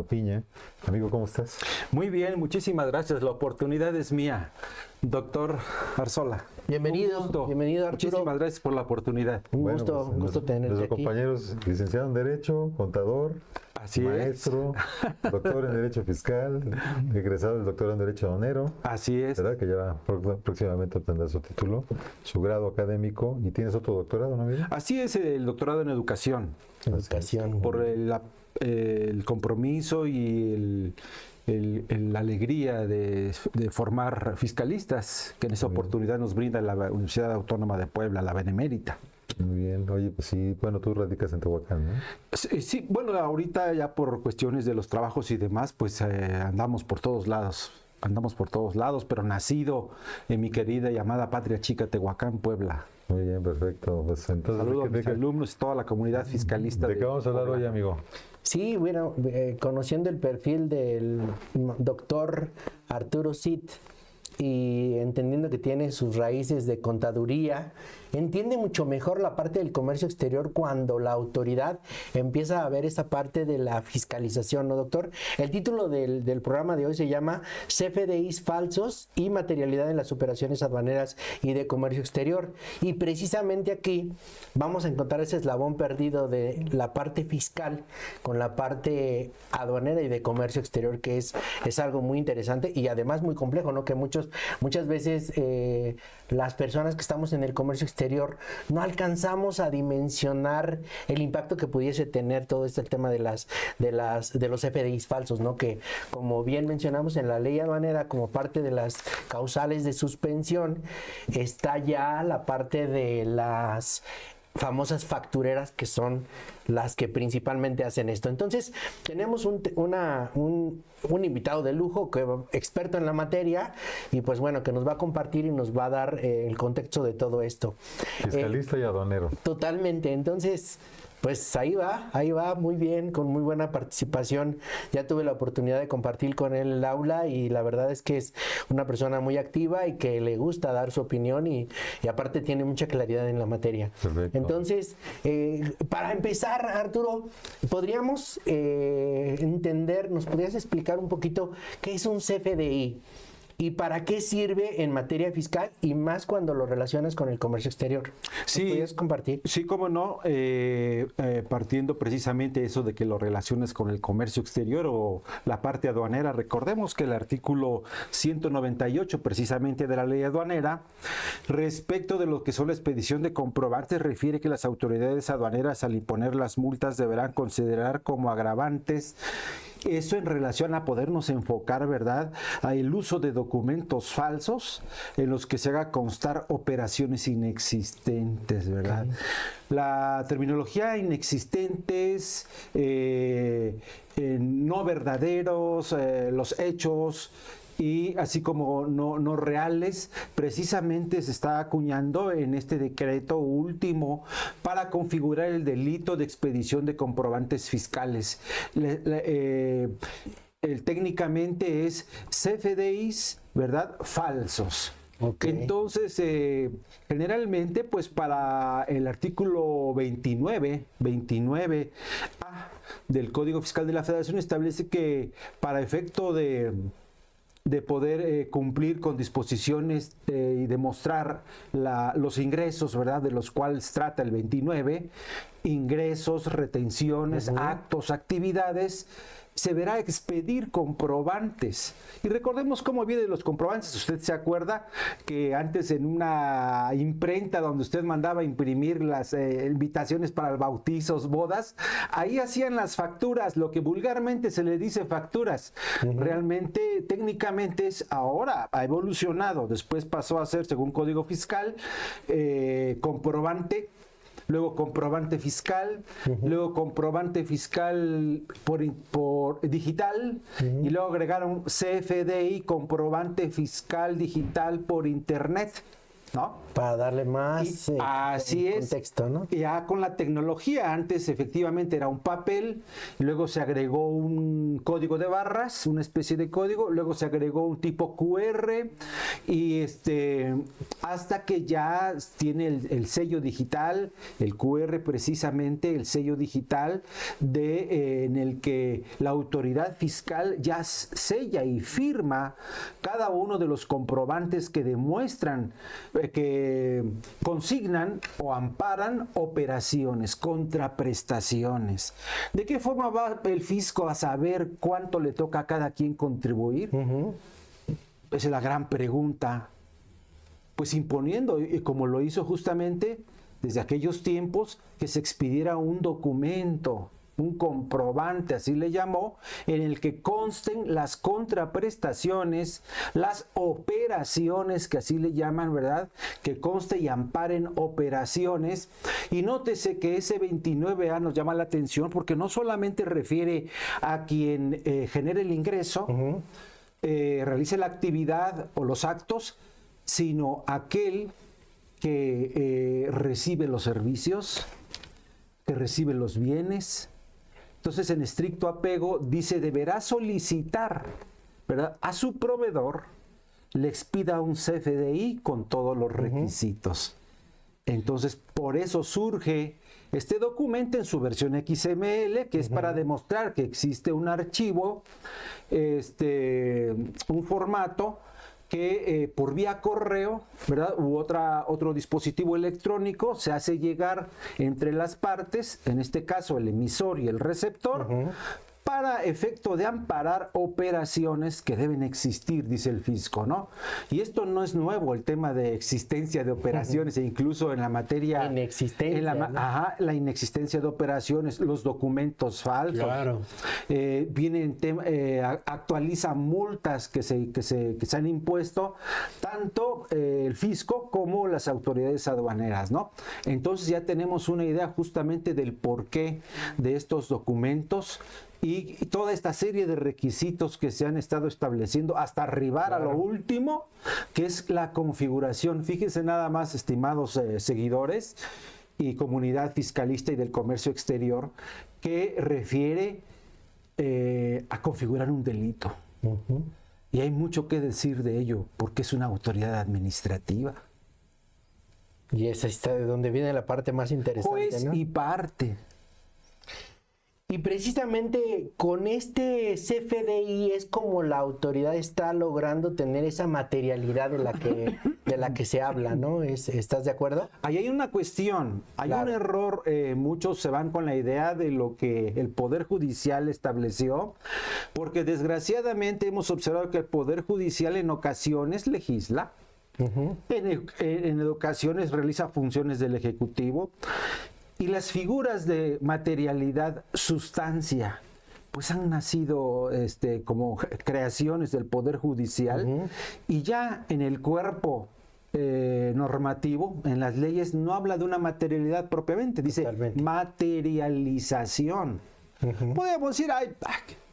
Piña. Amigo, ¿cómo estás? Muy bien, muchísimas gracias. La oportunidad es mía. Doctor Arzola. Bienvenido, bienvenido Arturo. Muchísimas gracias por la oportunidad. Un gusto tenerte nuestros aquí. compañeros, licenciado en Derecho, contador, Así maestro, doctor en Derecho Fiscal, egresado del doctorado en Derecho Aduanero. Así es. ¿Verdad? Que ya próximamente obtendrá su título, su grado académico. ¿Y tienes otro doctorado, no, amigo? Así es, el doctorado en educación. Educación. Por el compromiso y la alegría de formar fiscalistas que en esa oportunidad nos brinda la Universidad Autónoma de Puebla, la Benemérita. Muy bien. Oye, pues sí, bueno, tú radicas en Tehuacán, ¿no? Sí, bueno, ahorita ya por cuestiones de los trabajos y demás, pues andamos por todos lados. Pero nacido en mi querida y amada patria chica, Tehuacán, Puebla. Muy bien, perfecto. Pues entonces, Saludos a mis alumnos y toda la comunidad fiscalista. ¿De qué vamos a hablar hoy, amigo? Sí, bueno, conociendo el perfil del doctor Arturo Cid y entendiendo que tiene sus raíces de contaduría, entiende mucho mejor la parte del comercio exterior cuando la autoridad empieza a ver esa parte de la fiscalización, ¿no, doctor? El título del programa de hoy se llama CFDIs falsos y materialidad en las operaciones aduaneras y de comercio exterior. Y precisamente aquí vamos a encontrar ese eslabón perdido de la parte fiscal con la parte aduanera y de comercio exterior, que es algo muy interesante y además muy complejo, ¿no? Que muchas veces las personas que estamos en el comercio exterior no alcanzamos a dimensionar el impacto que pudiese tener todo este tema de los FDIs falsos, ¿no? Que como bien mencionamos en la ley aduanera, como parte de las causales de suspensión, está ya la parte de las famosas factureras, que son las que principalmente hacen esto. Entonces tenemos un invitado de lujo, experto en la materia, y pues bueno, que nos va a compartir y nos va a dar el contexto de todo esto. Fiscalista y aduanero. Totalmente. Entonces, pues ahí va, muy bien, con muy buena participación. Ya tuve la oportunidad de compartir con él el aula y la verdad es que es una persona muy activa y que le gusta dar su opinión y aparte tiene mucha claridad en la materia. Perfecto. Entonces, para empezar, Arturo, podríamos nos podrías explicar un poquito qué es un CFDI y para qué sirve en materia fiscal y más cuando lo relacionas con el comercio exterior. Sí, ¿Podrías compartir? Sí, cómo no, partiendo precisamente eso de que lo relaciones con el comercio exterior o la parte aduanera. Recordemos que el artículo 198 precisamente de la ley aduanera, respecto de lo que son la expedición de comprobantes, refiere que las autoridades aduaneras al imponer las multas deberán considerar como agravantes. Eso en relación a podernos enfocar, ¿verdad?, a el uso de documentos falsos en los que se haga constar operaciones inexistentes, ¿verdad? Okay. La terminología inexistentes, no verdaderos, los hechos, y así como no reales, precisamente se está acuñando en este decreto último para configurar el delito de expedición de comprobantes fiscales. Técnicamente es CFDIs, ¿verdad?, falsos. Okay. Entonces, generalmente, pues para el artículo 29 del Código Fiscal de la Federación establece que para efecto de poder cumplir con disposiciones y demostrar los ingresos, ¿verdad?, de los cuales trata el 29, ingresos, retenciones, actos, actividades, se verá expedir comprobantes. Y recordemos cómo vienen los comprobantes. Usted se acuerda que antes en una imprenta donde usted mandaba imprimir las invitaciones para bautizos, bodas, ahí hacían las facturas, lo que vulgarmente se le dice facturas. Realmente, técnicamente ahora ha evolucionado. Después pasó a ser, según Código Fiscal, comprobante. Luego comprobante fiscal, luego comprobante fiscal por digital, y luego agregaron CFDI, comprobante fiscal digital por internet. ¿no? Para darle más Así es. contexto, ¿no? Ya con la tecnología, antes efectivamente era un papel, luego se agregó un código de barras, una especie de código, luego se agregó un tipo QR y hasta que ya tiene el sello digital, el QR precisamente, el sello digital en el que la autoridad fiscal ya sella y firma cada uno de los comprobantes que demuestran que consignan o amparan operaciones, contraprestaciones. ¿De qué forma va el fisco a saber cuánto le toca a cada quien contribuir? Esa es la gran pregunta. Pues imponiendo, y como lo hizo justamente desde aquellos tiempos, que se expidiera un documento, un comprobante, así le llamó, en el que consten las contraprestaciones, las operaciones, que así le llaman, ¿verdad? Que conste y amparen operaciones. Y nótese que ese 29A nos llama la atención porque no solamente refiere a quien genere el ingreso, realice la actividad o los actos, sino aquel que recibe los servicios, que recibe los bienes. Entonces, en estricto apego, dice, deberá solicitar, ¿verdad?, a su proveedor, le expida un CFDI con todos los requisitos. Entonces, por eso surge este documento en su versión XML, que es para demostrar que existe un archivo, un formato, que por vía correo, ¿verdad?, u otro dispositivo electrónico se hace llegar entre las partes, en este caso el emisor y el receptor, para efecto de amparar operaciones que deben existir, dice el fisco, ¿no? Y esto no es nuevo, el tema de existencia de operaciones, e incluso en la materia... Inexistencia, ¿no? La inexistencia de operaciones, los documentos falsos. Claro. Actualiza multas que se han impuesto, tanto el fisco como las autoridades aduaneras, ¿no? Entonces ya tenemos una idea justamente del porqué de estos documentos y toda esta serie de requisitos que se han estado estableciendo hasta arribar a lo último, que es la configuración. Fíjense nada más, estimados seguidores y comunidad fiscalista y del comercio exterior, que refiere a configurar un delito. Y hay mucho que decir de ello, porque es una autoridad administrativa. Y esa está de donde viene la parte más interesante, Juez, ¿no? y parte. Y precisamente con este CFDI es como la autoridad está logrando tener esa materialidad de la que se habla, ¿no? ¿Estás de acuerdo? Ahí hay una cuestión, hay Claro. un error, muchos se van con la idea de lo que el Poder Judicial estableció, porque desgraciadamente hemos observado que el Poder Judicial en ocasiones legisla, en ocasiones realiza funciones del Ejecutivo, y las figuras de materialidad, sustancia, pues han nacido como creaciones del Poder Judicial, y ya en el cuerpo normativo, en las leyes, no habla de una materialidad propiamente, dice Totalmente. materialización. Podemos decir, ay,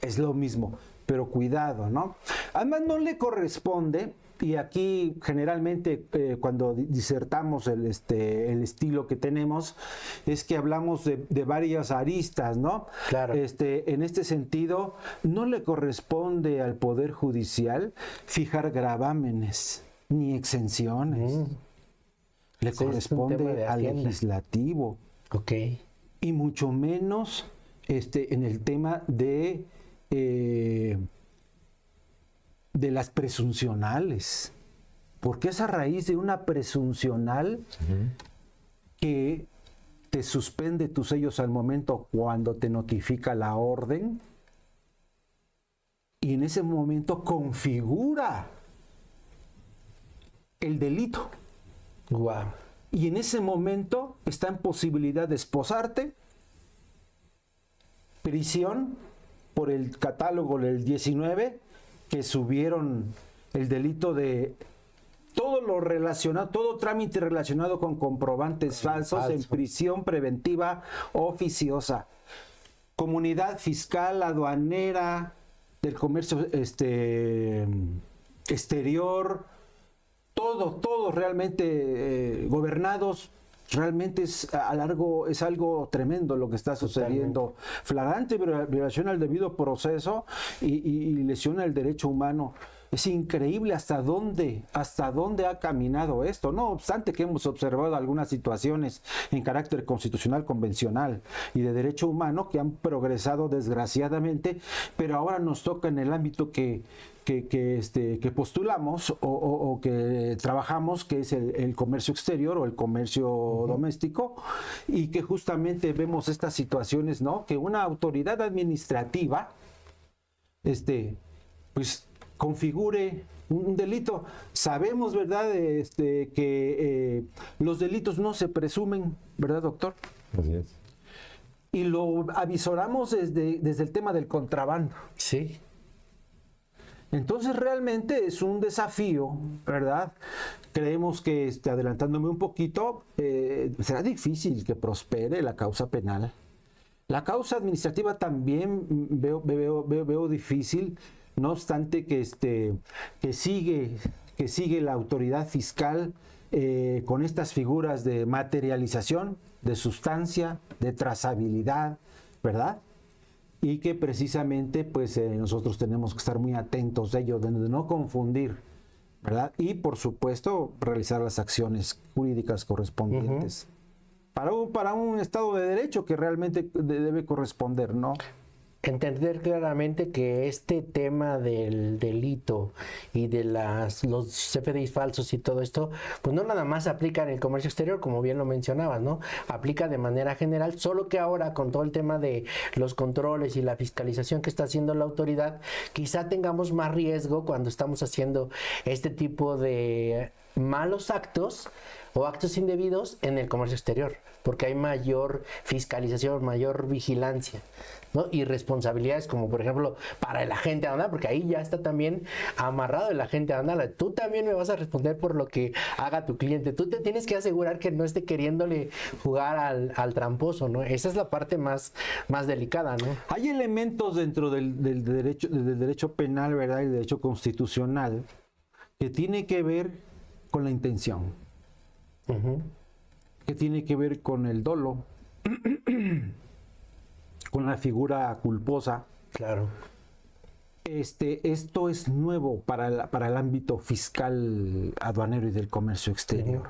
es lo mismo, pero cuidado, ¿no? Además no le corresponde, y aquí generalmente cuando disertamos el estilo que tenemos, es que hablamos de varias aristas, ¿no? Claro. En este sentido, no le corresponde al Poder Judicial fijar gravámenes ni exenciones. Le Sí, es un tema de corresponde al Hacienda. legislativo. Ok. Y mucho menos en el tema de las presuncionales, porque es a raíz de una presuncional que te suspende tus sellos al momento cuando te notifica la orden, y en ese momento configura el delito, Wow. y en ese momento está en posibilidad de esposarte, prisión por el catálogo del 19, que subieron el delito de todo lo relacionado, todo trámite relacionado con comprobantes falsos en prisión preventiva oficiosa. Comunidad fiscal, aduanera, del comercio exterior, todos realmente gobernados. Realmente es algo tremendo lo que está sucediendo. Flagrante violación al debido proceso y lesión al derecho humano. Es increíble hasta dónde ha caminado esto. No obstante que hemos observado algunas situaciones en carácter constitucional convencional y de derecho humano que han progresado desgraciadamente, pero ahora nos toca en el ámbito que postulamos o que trabajamos, que es el comercio exterior o el comercio doméstico, y que justamente vemos estas situaciones, ¿no? Que una autoridad administrativa, pues configure un delito. Sabemos, ¿verdad?, que los delitos no se presumen, ¿verdad, doctor? Así es. Y lo avisoramos desde el tema del contrabando. Sí. Entonces realmente es un desafío, ¿verdad? Creemos que, adelantándome un poquito, será difícil que prospere la causa penal. La causa administrativa también veo difícil, no obstante que sigue la autoridad fiscal con estas figuras de materialización, de sustancia, de trazabilidad, ¿verdad? Y que precisamente pues nosotros tenemos que estar muy atentos de ello, de no confundir, ¿verdad? Y por supuesto realizar las acciones jurídicas correspondientes para un Estado de Derecho que realmente debe corresponder, ¿no? Entender claramente que este tema del delito y de los CFDIs falsos y todo esto, pues no nada más aplica en el comercio exterior, como bien lo mencionabas, ¿no? Aplica de manera general, solo que ahora con todo el tema de los controles y la fiscalización que está haciendo la autoridad, quizá tengamos más riesgo cuando estamos haciendo este tipo de malos actos o actos indebidos en el comercio exterior, porque hay mayor fiscalización, mayor vigilancia, ¿no? Y responsabilidades como por ejemplo para el agente aduanal, porque ahí ya está también amarrado el agente aduanal. Tú también me vas a responder por lo que haga tu cliente. Tú te tienes que asegurar que no esté queriéndole jugar al tramposo, ¿no? Esa es la parte más delicada, ¿no? Hay elementos dentro del derecho penal, ¿verdad? Y el derecho constitucional que tiene que ver con la intención, que tiene que ver con el dolo, con la figura culposa. Claro. Esto es nuevo para el ámbito fiscal, aduanero y del comercio exterior.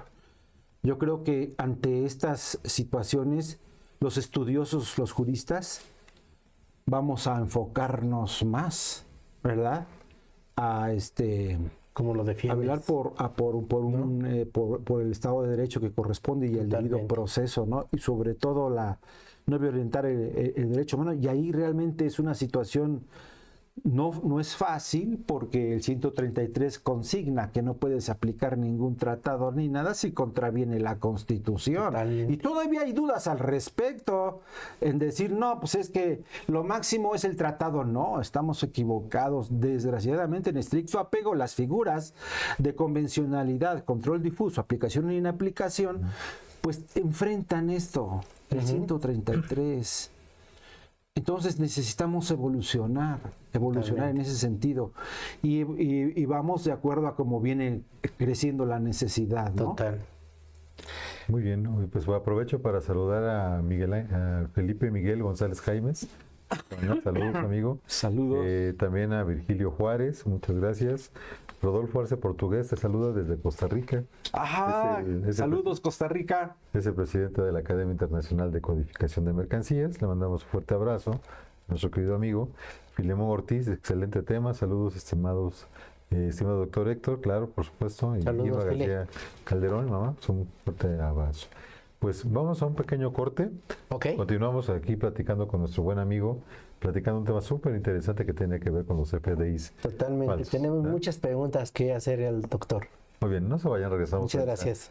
Yo creo que ante estas situaciones, los estudiosos, los juristas, vamos a enfocarnos más, ¿verdad? ¿Cómo lo defiendes? A velar por el Estado de Derecho que corresponde y el debido proceso, ¿no? Y sobre todo no violentar el derecho humano. Y ahí realmente es una situación, no es fácil, porque el 133 consigna que no puedes aplicar ningún tratado ni nada si contraviene la Constitución. Totalmente. Y todavía hay dudas al respecto en decir, no, pues es que lo máximo es el tratado. No, estamos equivocados. Desgraciadamente, en estricto apego, las figuras de convencionalidad, control difuso, aplicación e inaplicación, pues enfrentan esto, el 133. Entonces necesitamos evolucionar en ese sentido y vamos de acuerdo a cómo viene creciendo la necesidad, ¿no? Total. Muy bien, pues aprovecho para saludar a Felipe Miguel González Jaimes. Saludos, amigo. Saludos. También a Virgilio Juárez, muchas gracias. Rodolfo Arce Portugués te saluda desde Costa Rica. Ajá, saludos Costa Rica. Es el presidente de la Academia Internacional de Codificación de Mercancías. Le mandamos un fuerte abrazo a nuestro querido amigo. Filemón Ortiz, excelente tema. Saludos, estimado doctor Héctor, claro, por supuesto. Y saludos, Irma García Calderón, mamá, un fuerte abrazo. Pues vamos a un pequeño corte. Okay. Continuamos aquí platicando con nuestro buen amigo, platicando un tema súper interesante que tiene que ver con los FDIs. Totalmente. falsos, Tenemos ¿verdad? muchas preguntas que hacer al doctor. Muy bien, no se vayan, regresamos. Muchas gracias.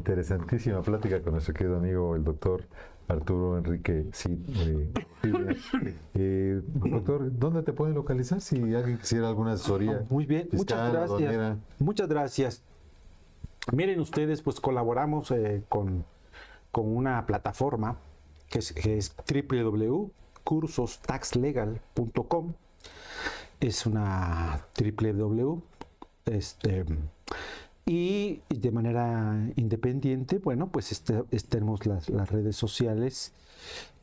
Interesantísima plática con nuestro querido amigo, el doctor Arturo Enrique Cid. Doctor, ¿dónde te pueden localizar si alguien quisiera alguna asesoría? Muy bien, fiscal, muchas gracias. aduanera? Muchas gracias. Miren ustedes, pues colaboramos con una plataforma que es www.cursostaxlegal.com. Es una www. Y de manera independiente, bueno, pues tenemos las redes sociales,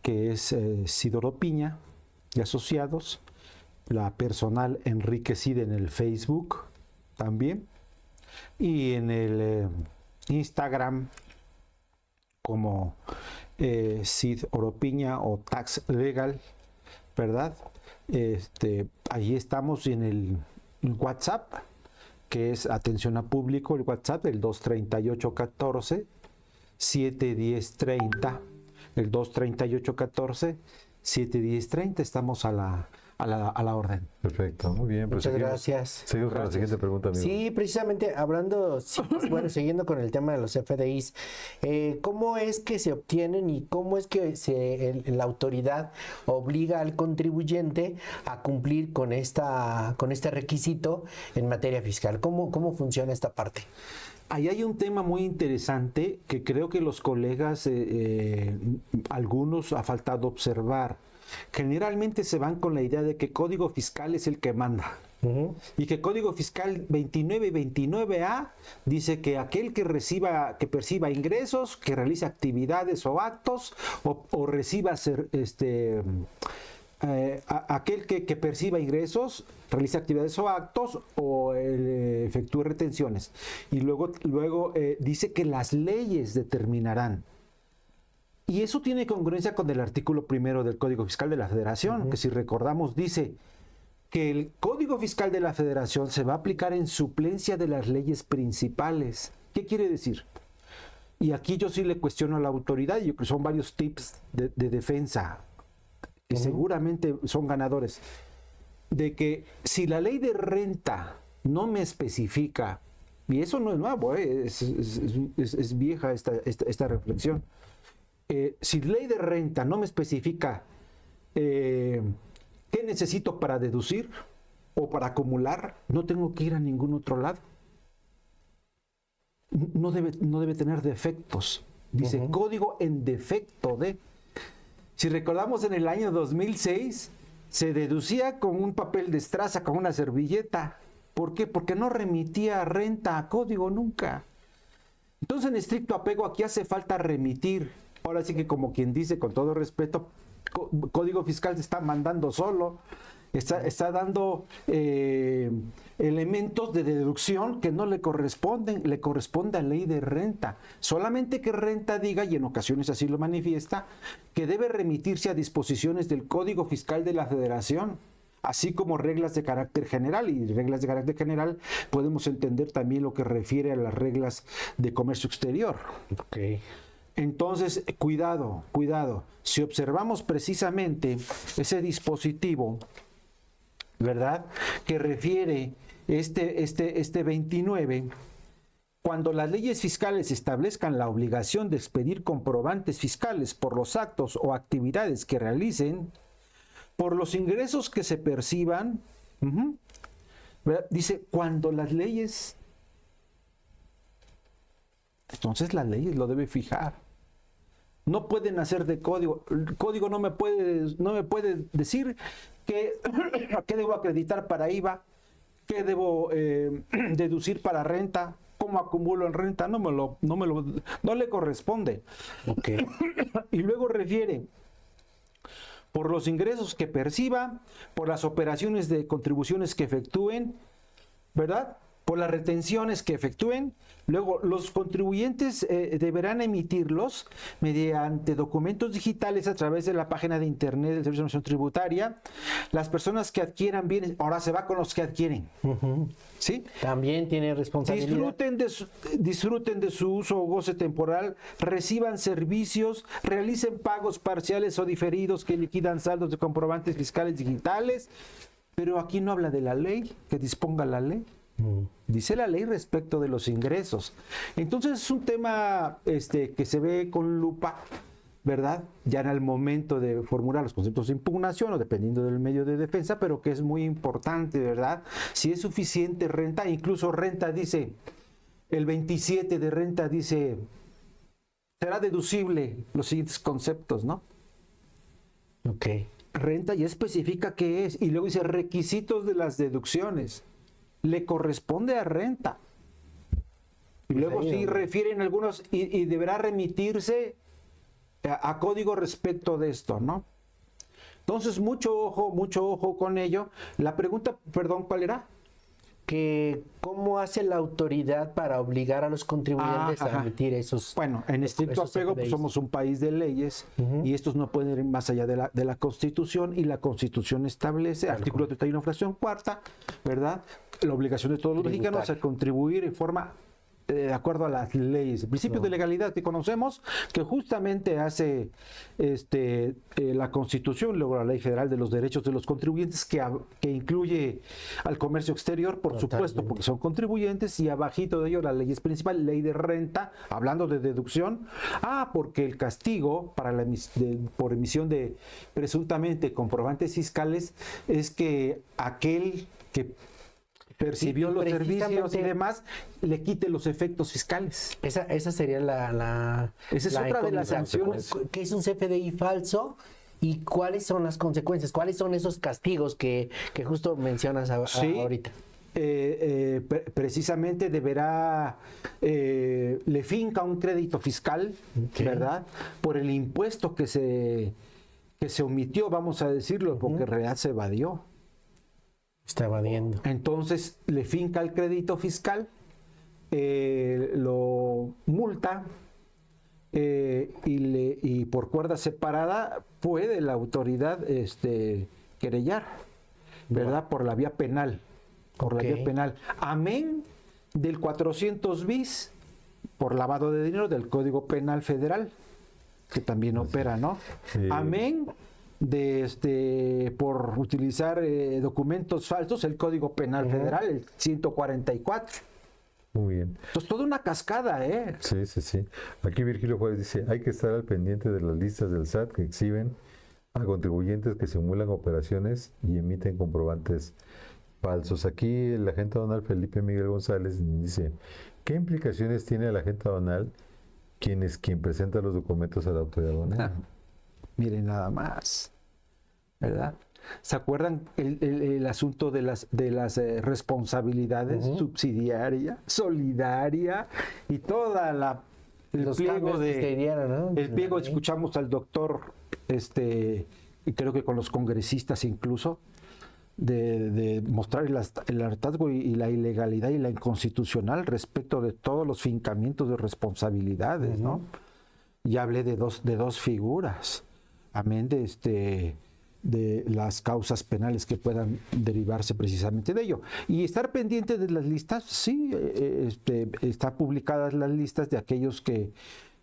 que es Sidoro Piña y Asociados, la personal Enrique Cid en el Facebook también, y en el Instagram como Cid Oropiña o Tax Legal, ¿verdad? Ahí estamos en el WhatsApp, que es atención a público, el WhatsApp, el 238-14-710-30, el 238-14-710-30, estamos a la orden. Perfecto, muy bien. Pues Muchas gracias. Seguimos con la siguiente pregunta, amigo. Sí, precisamente hablando, bueno, siguiendo con el tema de los FDIs, ¿cómo es que se obtienen y cómo es que la autoridad obliga al contribuyente a cumplir con este requisito en materia fiscal? ¿Cómo funciona esta parte? Ahí hay un tema muy interesante que creo que los colegas, algunos ha faltado observar. Generalmente se van con la idea de que Código Fiscal es el que manda. Y que Código Fiscal 29 y 29A dice que aquel que perciba ingresos, que realice actividades o actos, o reciba aquel que perciba ingresos, realice actividades o actos, o efectúe retenciones. Y luego dice que las leyes determinarán. Y eso tiene congruencia con el artículo 1 del Código Fiscal de la Federación, que si recordamos dice que el Código Fiscal de la Federación se va a aplicar en suplencia de las leyes principales. ¿Qué quiere decir? Y aquí yo sí le cuestiono a la autoridad, y yo creo que son varios tips de defensa que seguramente son ganadores, de que si la ley de renta no me especifica, y eso no es nuevo, es vieja esta reflexión, si ley de renta no me especifica qué necesito para deducir o para acumular, no tengo que ir a ningún otro lado. No debe tener defectos. Dice código en defecto de. Si recordamos, en el año 2006 se deducía con un papel de estraza, con una servilleta. ¿Por qué? Porque no remitía renta a código nunca. Entonces, en estricto apego, aquí hace falta remitir. Ahora sí que, como quien dice, con todo respeto, Código Fiscal se está mandando solo, está dando elementos de deducción que no le corresponden, le corresponde a ley de renta. Solamente que renta diga, y en ocasiones así lo manifiesta, que debe remitirse a disposiciones del Código Fiscal de la Federación, así como reglas de carácter general. Y reglas de carácter general podemos entender también lo que refiere a las reglas de comercio exterior. Okay. Entonces, cuidado. Si observamos precisamente ese dispositivo, ¿verdad?, que refiere este 29, cuando las leyes fiscales establezcan la obligación de expedir comprobantes fiscales por los actos o actividades que realicen, por los ingresos que se perciban, ¿verdad?, dice, cuando las leyes... Entonces las leyes lo debe fijar. No pueden hacer de código. El código no me puede decir qué debo acreditar para IVA, qué debo deducir para renta, cómo acumulo en renta. No le corresponde. Okay. Y luego refiere por los ingresos que perciba, por las operaciones de contribuciones que efectúen, ¿verdad?, por las retenciones que efectúen. Luego, los contribuyentes deberán emitirlos mediante documentos digitales a través de la página de internet del Servicio de Administración Tributaria. Las personas que adquieran bienes, ahora se va con los que adquieren. ¿Sí? También tiene responsabilidad. Disfruten de su uso o goce temporal, reciban servicios, realicen pagos parciales o diferidos que liquidan saldos de comprobantes fiscales digitales. Pero aquí no habla de la ley, que disponga la ley. Dice la ley respecto de los ingresos. Entonces es un tema que se ve con lupa, ¿verdad? Ya en el momento de formular los conceptos de impugnación o dependiendo del medio de defensa, pero que es muy importante, ¿verdad? Si es suficiente renta, incluso renta dice, el 27 de renta dice, será deducible los siguientes conceptos, ¿no? Ok. Renta ya especifica qué es y luego dice requisitos de las deducciones. Le corresponde a renta. Y luego sí refieren algunos y deberá remitirse a código respecto de esto, ¿no? Entonces, mucho ojo con ello. La pregunta, perdón, ¿cuál era? Que ¿cómo hace la autoridad para obligar a los contribuyentes a emitir esos? Bueno, en estricto esos apego, pues CFDIs? somos un país de leyes y estos no pueden ir más allá de la Constitución, y la Constitución establece, artículo 31, fracción cuarta, ¿verdad? La obligación de todos los mexicanos a contribuir en forma de acuerdo a las leyes. El principio de legalidad que conocemos, que justamente hace la Constitución, luego la Ley Federal de los Derechos de los Contribuyentes, que incluye al comercio exterior, por supuesto, porque son contribuyentes, y abajito de ello la ley principal, Ley de Renta, hablando de deducción. Porque el castigo para por emisión de presuntamente comprobantes fiscales es que aquel que percibió los servicios y demás, le quite los efectos fiscales. Esa sería Esa es otra de las sanciones. ¿Qué es un CFDI falso? ¿Y cuáles son las consecuencias? ¿Cuáles son esos castigos que justo mencionas ahorita? Precisamente deberá, le finca un crédito fiscal, ¿verdad? Por el impuesto que se omitió, vamos a decirlo, porque en realidad se evadió. Está evadiendo. Entonces le finca el crédito fiscal, lo multa y por cuerda separada puede la autoridad querellar, ¿verdad? Por la vía penal. Por la vía penal. Amén del 400 bis por lavado de dinero del Código Penal Federal, que también opera, ¿no? Sí. Amén por utilizar documentos falsos, el Código Penal Federal, el 144. Muy bien. Entonces, toda una cascada, ¿eh? Sí. Aquí Virgilio Juárez dice, hay que estar al pendiente de las listas del SAT que exhiben a contribuyentes que simulan operaciones y emiten comprobantes falsos. Aquí el agente aduanal Felipe Miguel González dice, ¿qué implicaciones tiene el agente aduanal quien presenta los documentos a la autoridad aduanera? Miren nada más, ¿verdad? ¿Se acuerdan el asunto de las responsabilidades subsidiaria, solidaria y toda el Los pliego cambios que se dieron, ¿no? el pliego? Escuchamos al doctor, y creo que con los congresistas incluso, de mostrar el hartazgo y la ilegalidad y la inconstitucional respecto de todos los fincamientos de responsabilidades, ¿no? Ya hablé de dos figuras, amén de las causas penales que puedan derivarse precisamente de ello. Y estar pendiente de las listas, sí, están publicadas las listas de aquellos que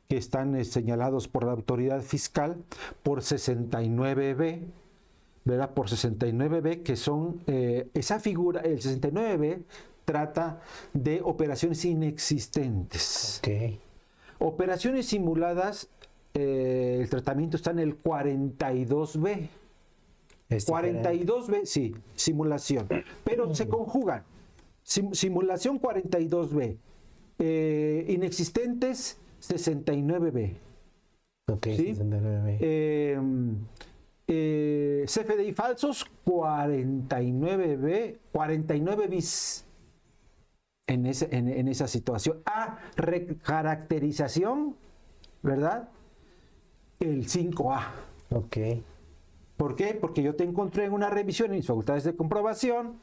están señalados por la autoridad fiscal por 69B, ¿verdad? Por 69B, que son esa figura, el 69B trata de operaciones inexistentes. Ok. Operaciones simuladas, el tratamiento está en el 42B. 42B, sí, simulación. Pero se conjugan. Simulación 42B. Inexistentes 69B. Ok, ¿sí? 69B. CFDI falsos 49B, 49 bis. En esa situación. Recaracterización, ¿verdad? El 5A. Ok. ¿Por qué? Porque yo te encontré en una revisión en mis facultades de comprobación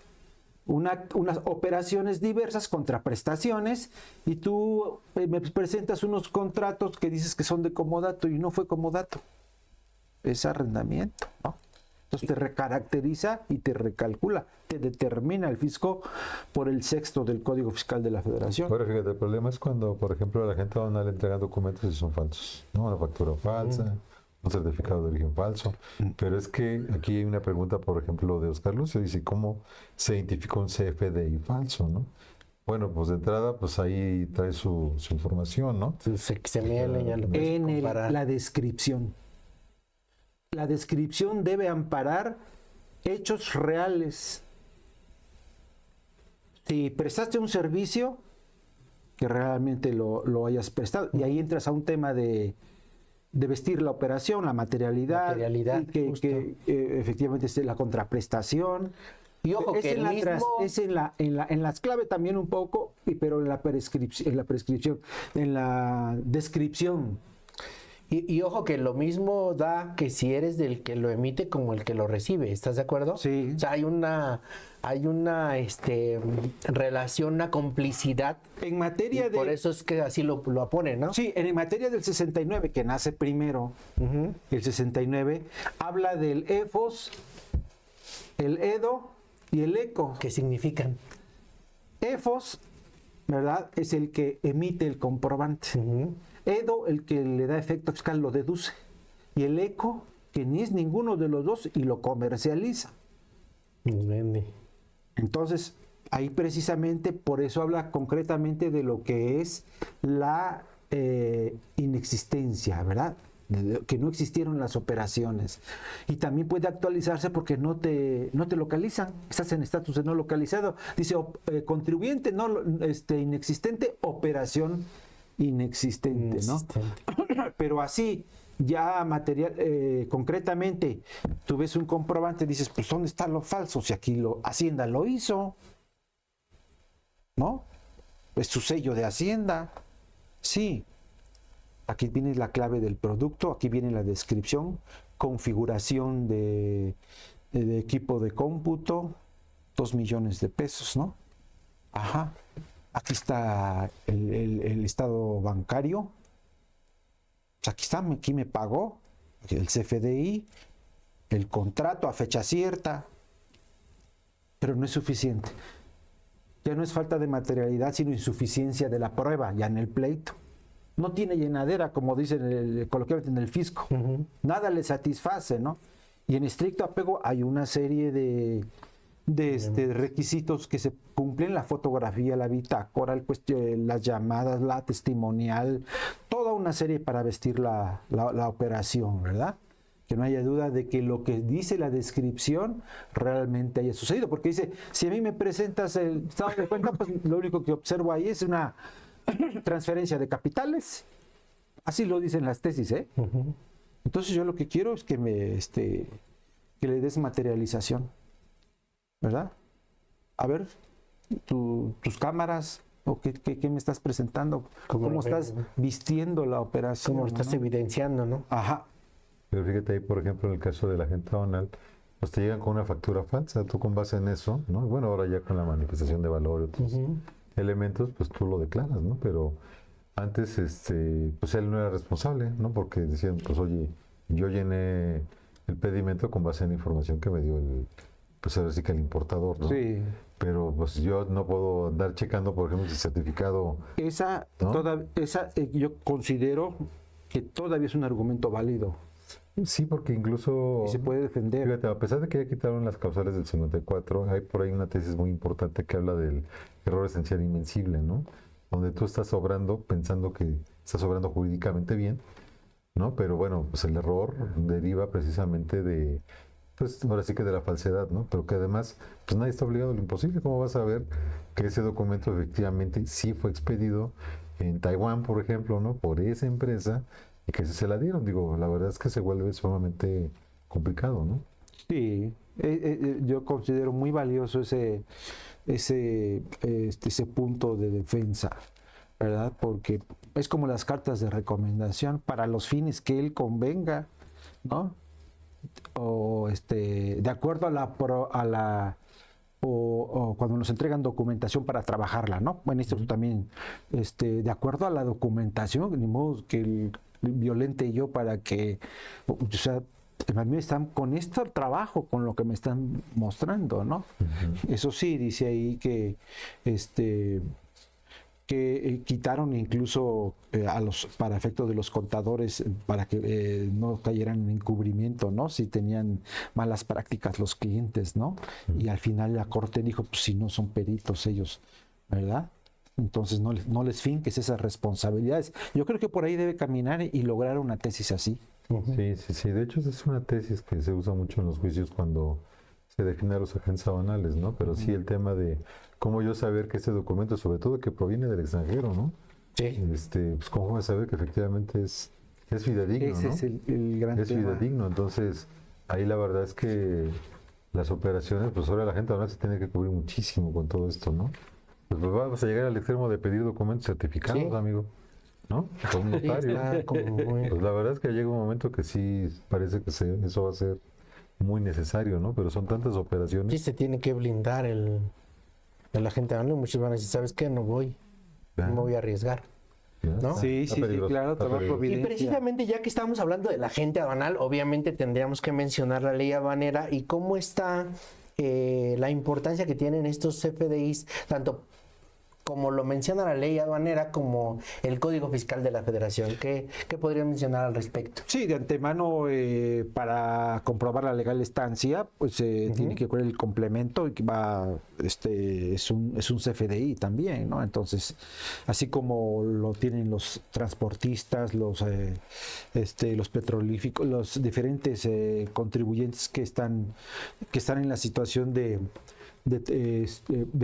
unas operaciones diversas contra prestaciones y tú me presentas unos contratos que dices que son de comodato y no fue comodato. Es arrendamiento, ¿no? Entonces te recaracteriza y te recalcula, te determina el fisco por el 6º del Código Fiscal de la Federación. Ahora fíjate, el problema es cuando, por ejemplo, la gente aduanal entrega documentos y son falsos, ¿no? Una factura falsa, un certificado de origen falso. Pero es que aquí hay una pregunta, por ejemplo, de Oscar Lucio, dice, ¿cómo se identifica un CFDI falso, no? Bueno, pues de entrada, pues ahí trae su información, ¿no? Sus XML, ya lo puedes En comparar. la descripción. La descripción debe amparar hechos reales. Si prestaste un servicio, que realmente lo hayas prestado, y ahí entras a un tema de vestir la operación, la materialidad, y que, justo. efectivamente esté la contraprestación. Y ojo, que el mismo... es en las claves también un poco, pero en la prescripción, en la descripción. Y ojo que lo mismo da que si eres del que lo emite como el que lo recibe, ¿estás de acuerdo? Sí. O sea, hay una relación, una complicidad. En materia de... Por eso es que así lo pone, ¿no? Sí, en materia del 69, que nace primero, el 69, habla del EFOS, el EDO y el ECO. ¿Qué significan? EFOS, ¿verdad? Es el que emite el comprobante. EDO, el que le da efecto fiscal, lo deduce. Y el ECO, que ni es ninguno de los dos y lo comercializa. Nos vende. Entonces, ahí precisamente por eso habla concretamente de lo que es la inexistencia, ¿verdad? Que no existieron las operaciones. Y también puede actualizarse porque no te localizan. Estás en estatus de no localizado. Dice contribuyente no inexistente, operación inexistente, ¿no? Pero así, ya material, concretamente, tú ves un comprobante, dices, pues ¿dónde está lo falso? Si aquí Hacienda lo hizo, ¿no? Es su sello de Hacienda. Sí. Aquí viene la clave del producto, aquí viene la descripción, configuración de equipo de cómputo, 2 millones de pesos, ¿no? Ajá. Aquí está el estado bancario. Pues aquí está, aquí me pagó el CFDI, el contrato a fecha cierta, pero no es suficiente. Ya no es falta de materialidad, sino insuficiencia de la prueba, ya en el pleito. No tiene llenadera, como dicen coloquialmente en el fisco. Nada le satisface, ¿no? Y en estricto apego hay una serie de requisitos que se cumplen: la fotografía, la bitácora, las llamadas, la testimonial, toda una serie para vestir la operación, ¿verdad? Que no haya duda de que lo que dice la descripción realmente haya sucedido, porque dice, si a mí me presentas el estado de cuenta, pues lo único que observo ahí es una transferencia de capitales. Así lo dicen las tesis, ¿eh? Entonces yo lo que quiero es que que le des materialización, ¿verdad? A ver, tus cámaras, o qué me estás presentando, cómo estás vistiendo la operación, cómo lo estás evidenciando, ¿no? Ajá. Pero fíjate ahí, por ejemplo, en el caso de la gente aduanal, pues te llegan con una factura falsa, tú con base en eso, ¿no? Bueno, ahora ya con la manifestación de valor y otros elementos, pues tú lo declaras, ¿no? Pero antes, pues él no era responsable, ¿no? Porque decían, pues oye, yo llené el pedimento con base en la información que me dio pues ahora sí que el importador, ¿no? Sí. Pero pues yo no puedo andar checando, por ejemplo, si el certificado... ¿no? Yo considero que todavía es un argumento válido. Sí, porque incluso... Y se puede defender. Fíjate, a pesar de que ya quitaron las causales del 54, hay por ahí una tesis muy importante que habla del error esencial invencible, ¿no? Donde tú estás obrando pensando que estás obrando jurídicamente bien, ¿no? Pero bueno, pues el error deriva precisamente de, pues ahora sí que de la falsedad, ¿no? Pero que además, pues nadie está obligado a lo imposible. ¿Cómo vas a ver que ese documento efectivamente sí fue expedido en Taiwán, por ejemplo, ¿no? Por esa empresa, y que se la dieron? Digo, la verdad es que se vuelve sumamente complicado, ¿no? Sí, yo considero muy valioso ese punto de defensa, ¿verdad? Porque es como las cartas de recomendación para los fines que él convenga, ¿no? O de acuerdo o cuando nos entregan documentación para trabajarla, ¿no? Bueno, esto también, de acuerdo a la documentación, ni modo que el violente yo para que, o sea, a mí están con esto trabajo, con lo que me están mostrando, ¿no? Eso sí, dice ahí que que quitaron incluso para efecto de los contadores, para que no cayeran en encubrimiento, ¿no? Si tenían malas prácticas los clientes, ¿no? Y al final la corte dijo, pues si no son peritos ellos, ¿verdad? Entonces no les finques esas responsabilidades. Yo creo que por ahí debe caminar y lograr una tesis así. Sí, sí, sí. De hecho, es una tesis que se usa mucho en los juicios cuando se definen a los agentes aduanales, ¿no? Pero sí el tema de cómo yo saber que este documento, sobre todo que proviene del extranjero, ¿no? Sí. Pues cómo voy a saber que efectivamente es fidedigno, Ese ¿no? es el gran Es tema. fidedigno. Entonces, ahí la verdad es que las operaciones, pues ahora la gente aduanal se tiene que cubrir muchísimo con todo esto, ¿no? Pues vamos a llegar al extremo de pedir documentos certificados, Sí. amigo, ¿no? Con un Sí, notario. está como muy- Pues la verdad es que llega un momento que sí parece que eso va a ser muy necesario, ¿no? Pero son tantas Sí, operaciones. se tiene que blindar el agente aduanal. Muchos van a decir, ¿sabes qué? No voy, Ya, no me voy a arriesgar. ya ¿no? está, Sí, está sí, sí, peligroso, claro, está tomar peligroso. Y providencia. precisamente ya que estamos hablando de la agente aduanal, obviamente tendríamos que mencionar la ley aduanera y cómo está la importancia que tienen estos CFDIs, tanto como lo menciona la ley aduanera como el Código Fiscal de la Federación. ¿Qué podrían mencionar al respecto? Sí, de antemano, para comprobar la legal estancia, pues tiene que ocurrir el complemento y que es un CFDI también, ¿no? Entonces, así como lo tienen los transportistas, los petrolíficos, los diferentes contribuyentes que están en la situación de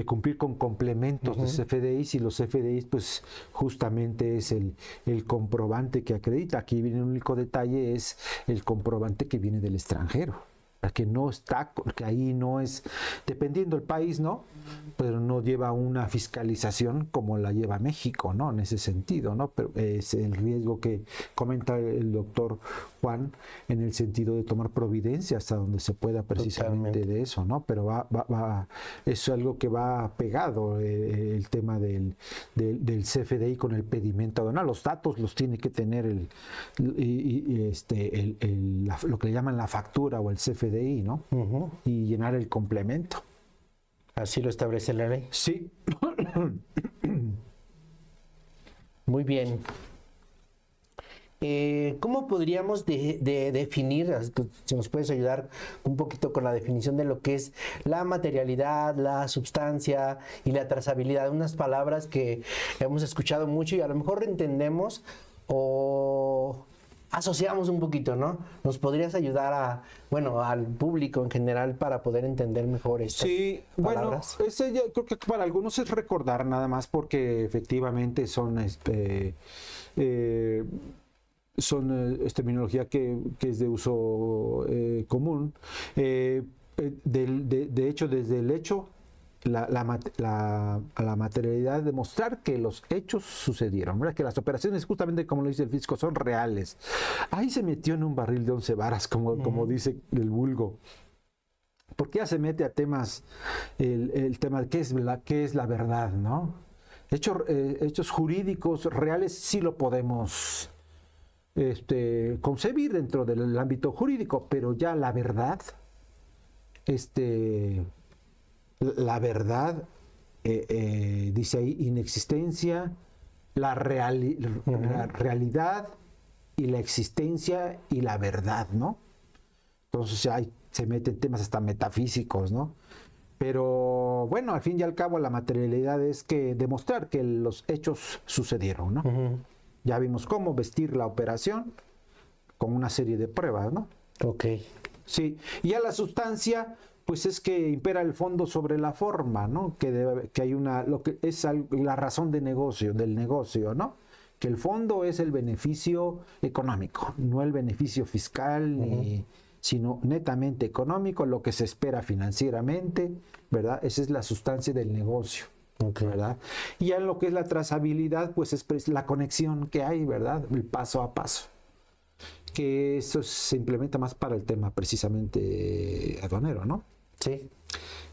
cumplir con complementos de CFDIs, y los CFDIs pues justamente es el comprobante que acredita. Aquí viene un único detalle, es el comprobante que viene del extranjero, que no está, que ahí no es, dependiendo del país, ¿no? Pero no lleva una fiscalización como la lleva México, ¿no? En ese sentido, ¿no? Pero es el riesgo que comenta el doctor Juan, en el sentido de tomar providencia hasta donde se pueda precisamente Totalmente. de eso, ¿no? Pero es algo que va pegado, el tema del CFDI con el pedimento aduanal. Los datos los tiene que tener lo que le llaman la factura o el CFDI, ¿no? Ujú. Y llenar el complemento. Así lo establece la ley. Sí. Muy bien. ¿Cómo podríamos definir, si nos puedes ayudar un poquito con la definición de lo que es la materialidad, la substancia y la trazabilidad? Unas palabras que hemos escuchado mucho y a lo mejor entendemos o asociamos un poquito, ¿no? ¿Nos podrías ayudar al público en general para poder entender mejor estas Sí, palabras? bueno, ese yo creo que para algunos es recordar nada más, porque efectivamente son es terminología que es de uso común. De hecho, desde el hecho, la materialidad de mostrar que los hechos sucedieron, ¿verdad? Que las operaciones, justamente como lo dice el fisco, son reales. Ahí se metió en un barril de 11 varas, como dice el vulgo. Porque ya se mete a temas, el tema de qué es la verdad, ¿no? Hechos jurídicos reales sí lo podemos concebir dentro del ámbito jurídico, pero ya la verdad, dice ahí, inexistencia, la realidad y la existencia y la verdad, ¿no? Entonces ya se meten temas hasta metafísicos, ¿no? Pero bueno, al fin y al cabo la materialidad es que demostrar que los hechos sucedieron, ¿no? Ujú. Ya vimos cómo vestir la operación con una serie de pruebas, ¿no? Ok. Sí, y ya la sustancia, pues es que impera el fondo sobre la forma, ¿no? Que hay lo que es la razón del negocio, ¿no? Que el fondo es el beneficio económico, no el beneficio fiscal, sino netamente económico, lo que se espera financieramente, ¿verdad? Esa es la sustancia del negocio. Ok. ¿Verdad? Y ya en lo que es la trazabilidad, pues es la conexión que hay, ¿verdad? El paso a paso. Que eso se implementa más para el tema precisamente aduanero, ¿no? Sí.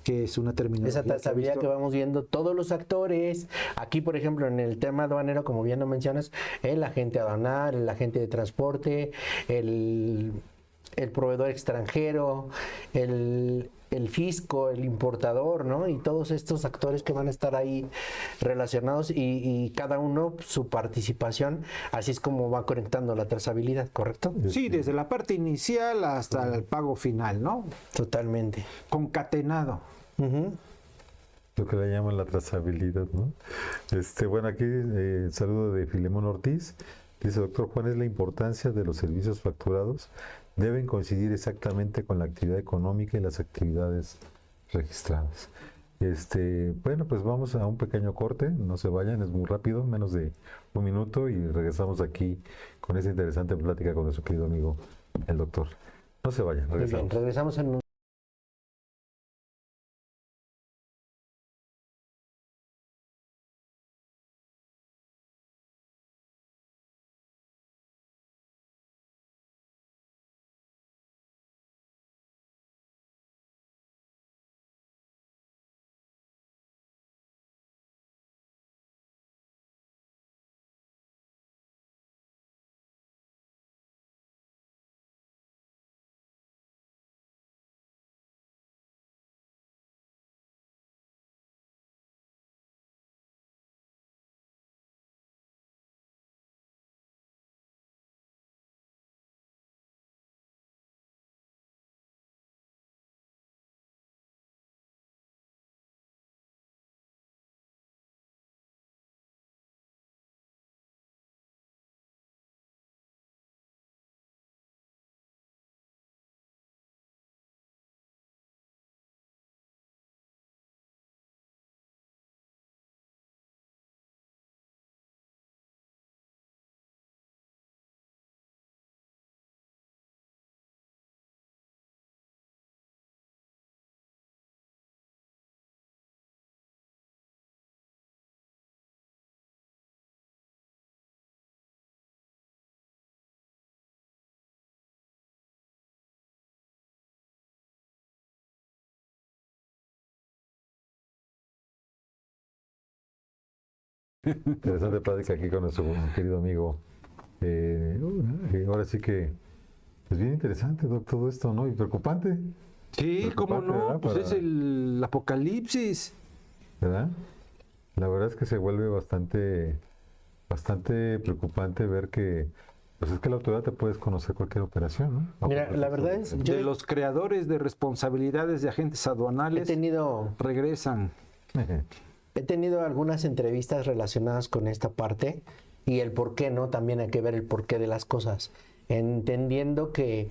Que es una terminología. Esa trazabilidad que vamos viendo todos los actores. Aquí, por ejemplo, en el tema aduanero, como bien lo mencionas, el agente aduanal, el agente de transporte, el el proveedor extranjero, el fisco, el importador, ¿no? Y todos estos actores que van a estar ahí relacionados y cada uno su participación, así es como va conectando la trazabilidad, ¿correcto? Sí, desde la parte inicial hasta el pago final, ¿no? Totalmente. Concatenado. Ujú. Lo que le llaman la trazabilidad, ¿no? Bueno, aquí saludo de Filemón Ortiz. Dice, doctor Juan, ¿es la importancia de los servicios facturados? Deben coincidir exactamente con la actividad económica y las actividades registradas. Bueno, pues vamos a un pequeño corte, no se vayan, es muy rápido, menos de un minuto, y regresamos aquí con esa interesante plática con nuestro querido amigo, el doctor. No se vayan, Muy bien, regresamos. regresamos en un... Interesante plática aquí con nuestro querido amigo. Ahora sí que, pues bien interesante, doc, todo esto, ¿no? Y preocupante, Sí, cómo Preocupante, no, ¿verdad? pues Para- es el apocalipsis. ¿verdad? La verdad es que se vuelve bastante preocupante ver que, pues es que la autoridad te puedes conocer cualquier operación, ¿no? Mira, la verdad es, yo De los creadores de responsabilidades de agentes he aduanales tenido regresan. He tenido algunas entrevistas relacionadas con esta parte y el por qué, ¿no? También hay que ver el porqué de las cosas. Entendiendo que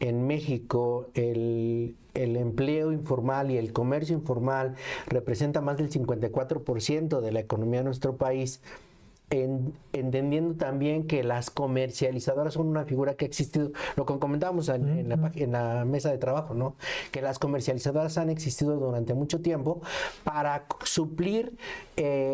en México el empleo informal y el comercio informal representa más del 54% de la economía de nuestro país. Entendiendo también que las comercializadoras son una figura que ha existido, lo que comentábamos en la mesa de trabajo, ¿no? Que las comercializadoras han existido durante mucho tiempo para suplir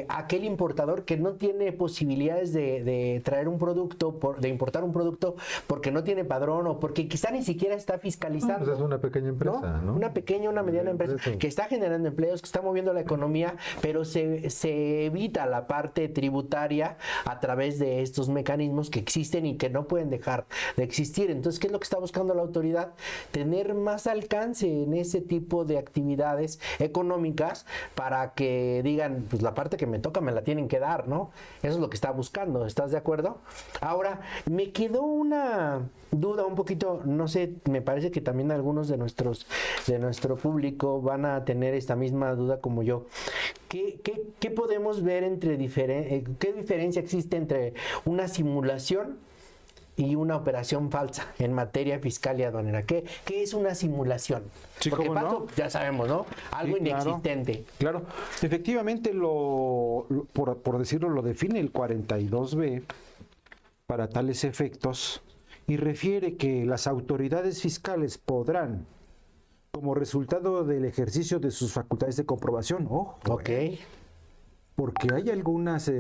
aquel importador que no tiene posibilidades de traer un producto, de importar un producto porque no tiene padrón o porque quizá ni siquiera está fiscalizando. Pues es una pequeña empresa, ¿no? Una pequeña, una mediana empresa Eso. que está generando empleos, que está moviendo la economía, pero se evita la parte tributaria a través de estos mecanismos que existen y que no pueden dejar de existir. Entonces, ¿qué es lo que está buscando la autoridad? Tener más alcance en ese tipo de actividades económicas para que digan, pues la parte que me toca me la tienen que dar, ¿no? Eso es lo que está buscando, ¿estás de acuerdo? Ahora, me quedó una duda un poquito, no sé, me parece que también algunos de nuestro público van a tener esta misma duda como yo. ¿Qué podemos ver qué diferencia existe entre una simulación y una operación falsa en materia fiscal y aduanera? ¿Qué es una simulación? Sí, Porque cómo no. falso, ya sabemos, ¿no? Algo Sí, claro. inexistente. Claro, efectivamente, por decirlo, lo define el 42B para tales efectos y refiere que las autoridades fiscales podrán, como resultado del ejercicio de sus facultades de comprobación, ojo, Ok. porque hay algunas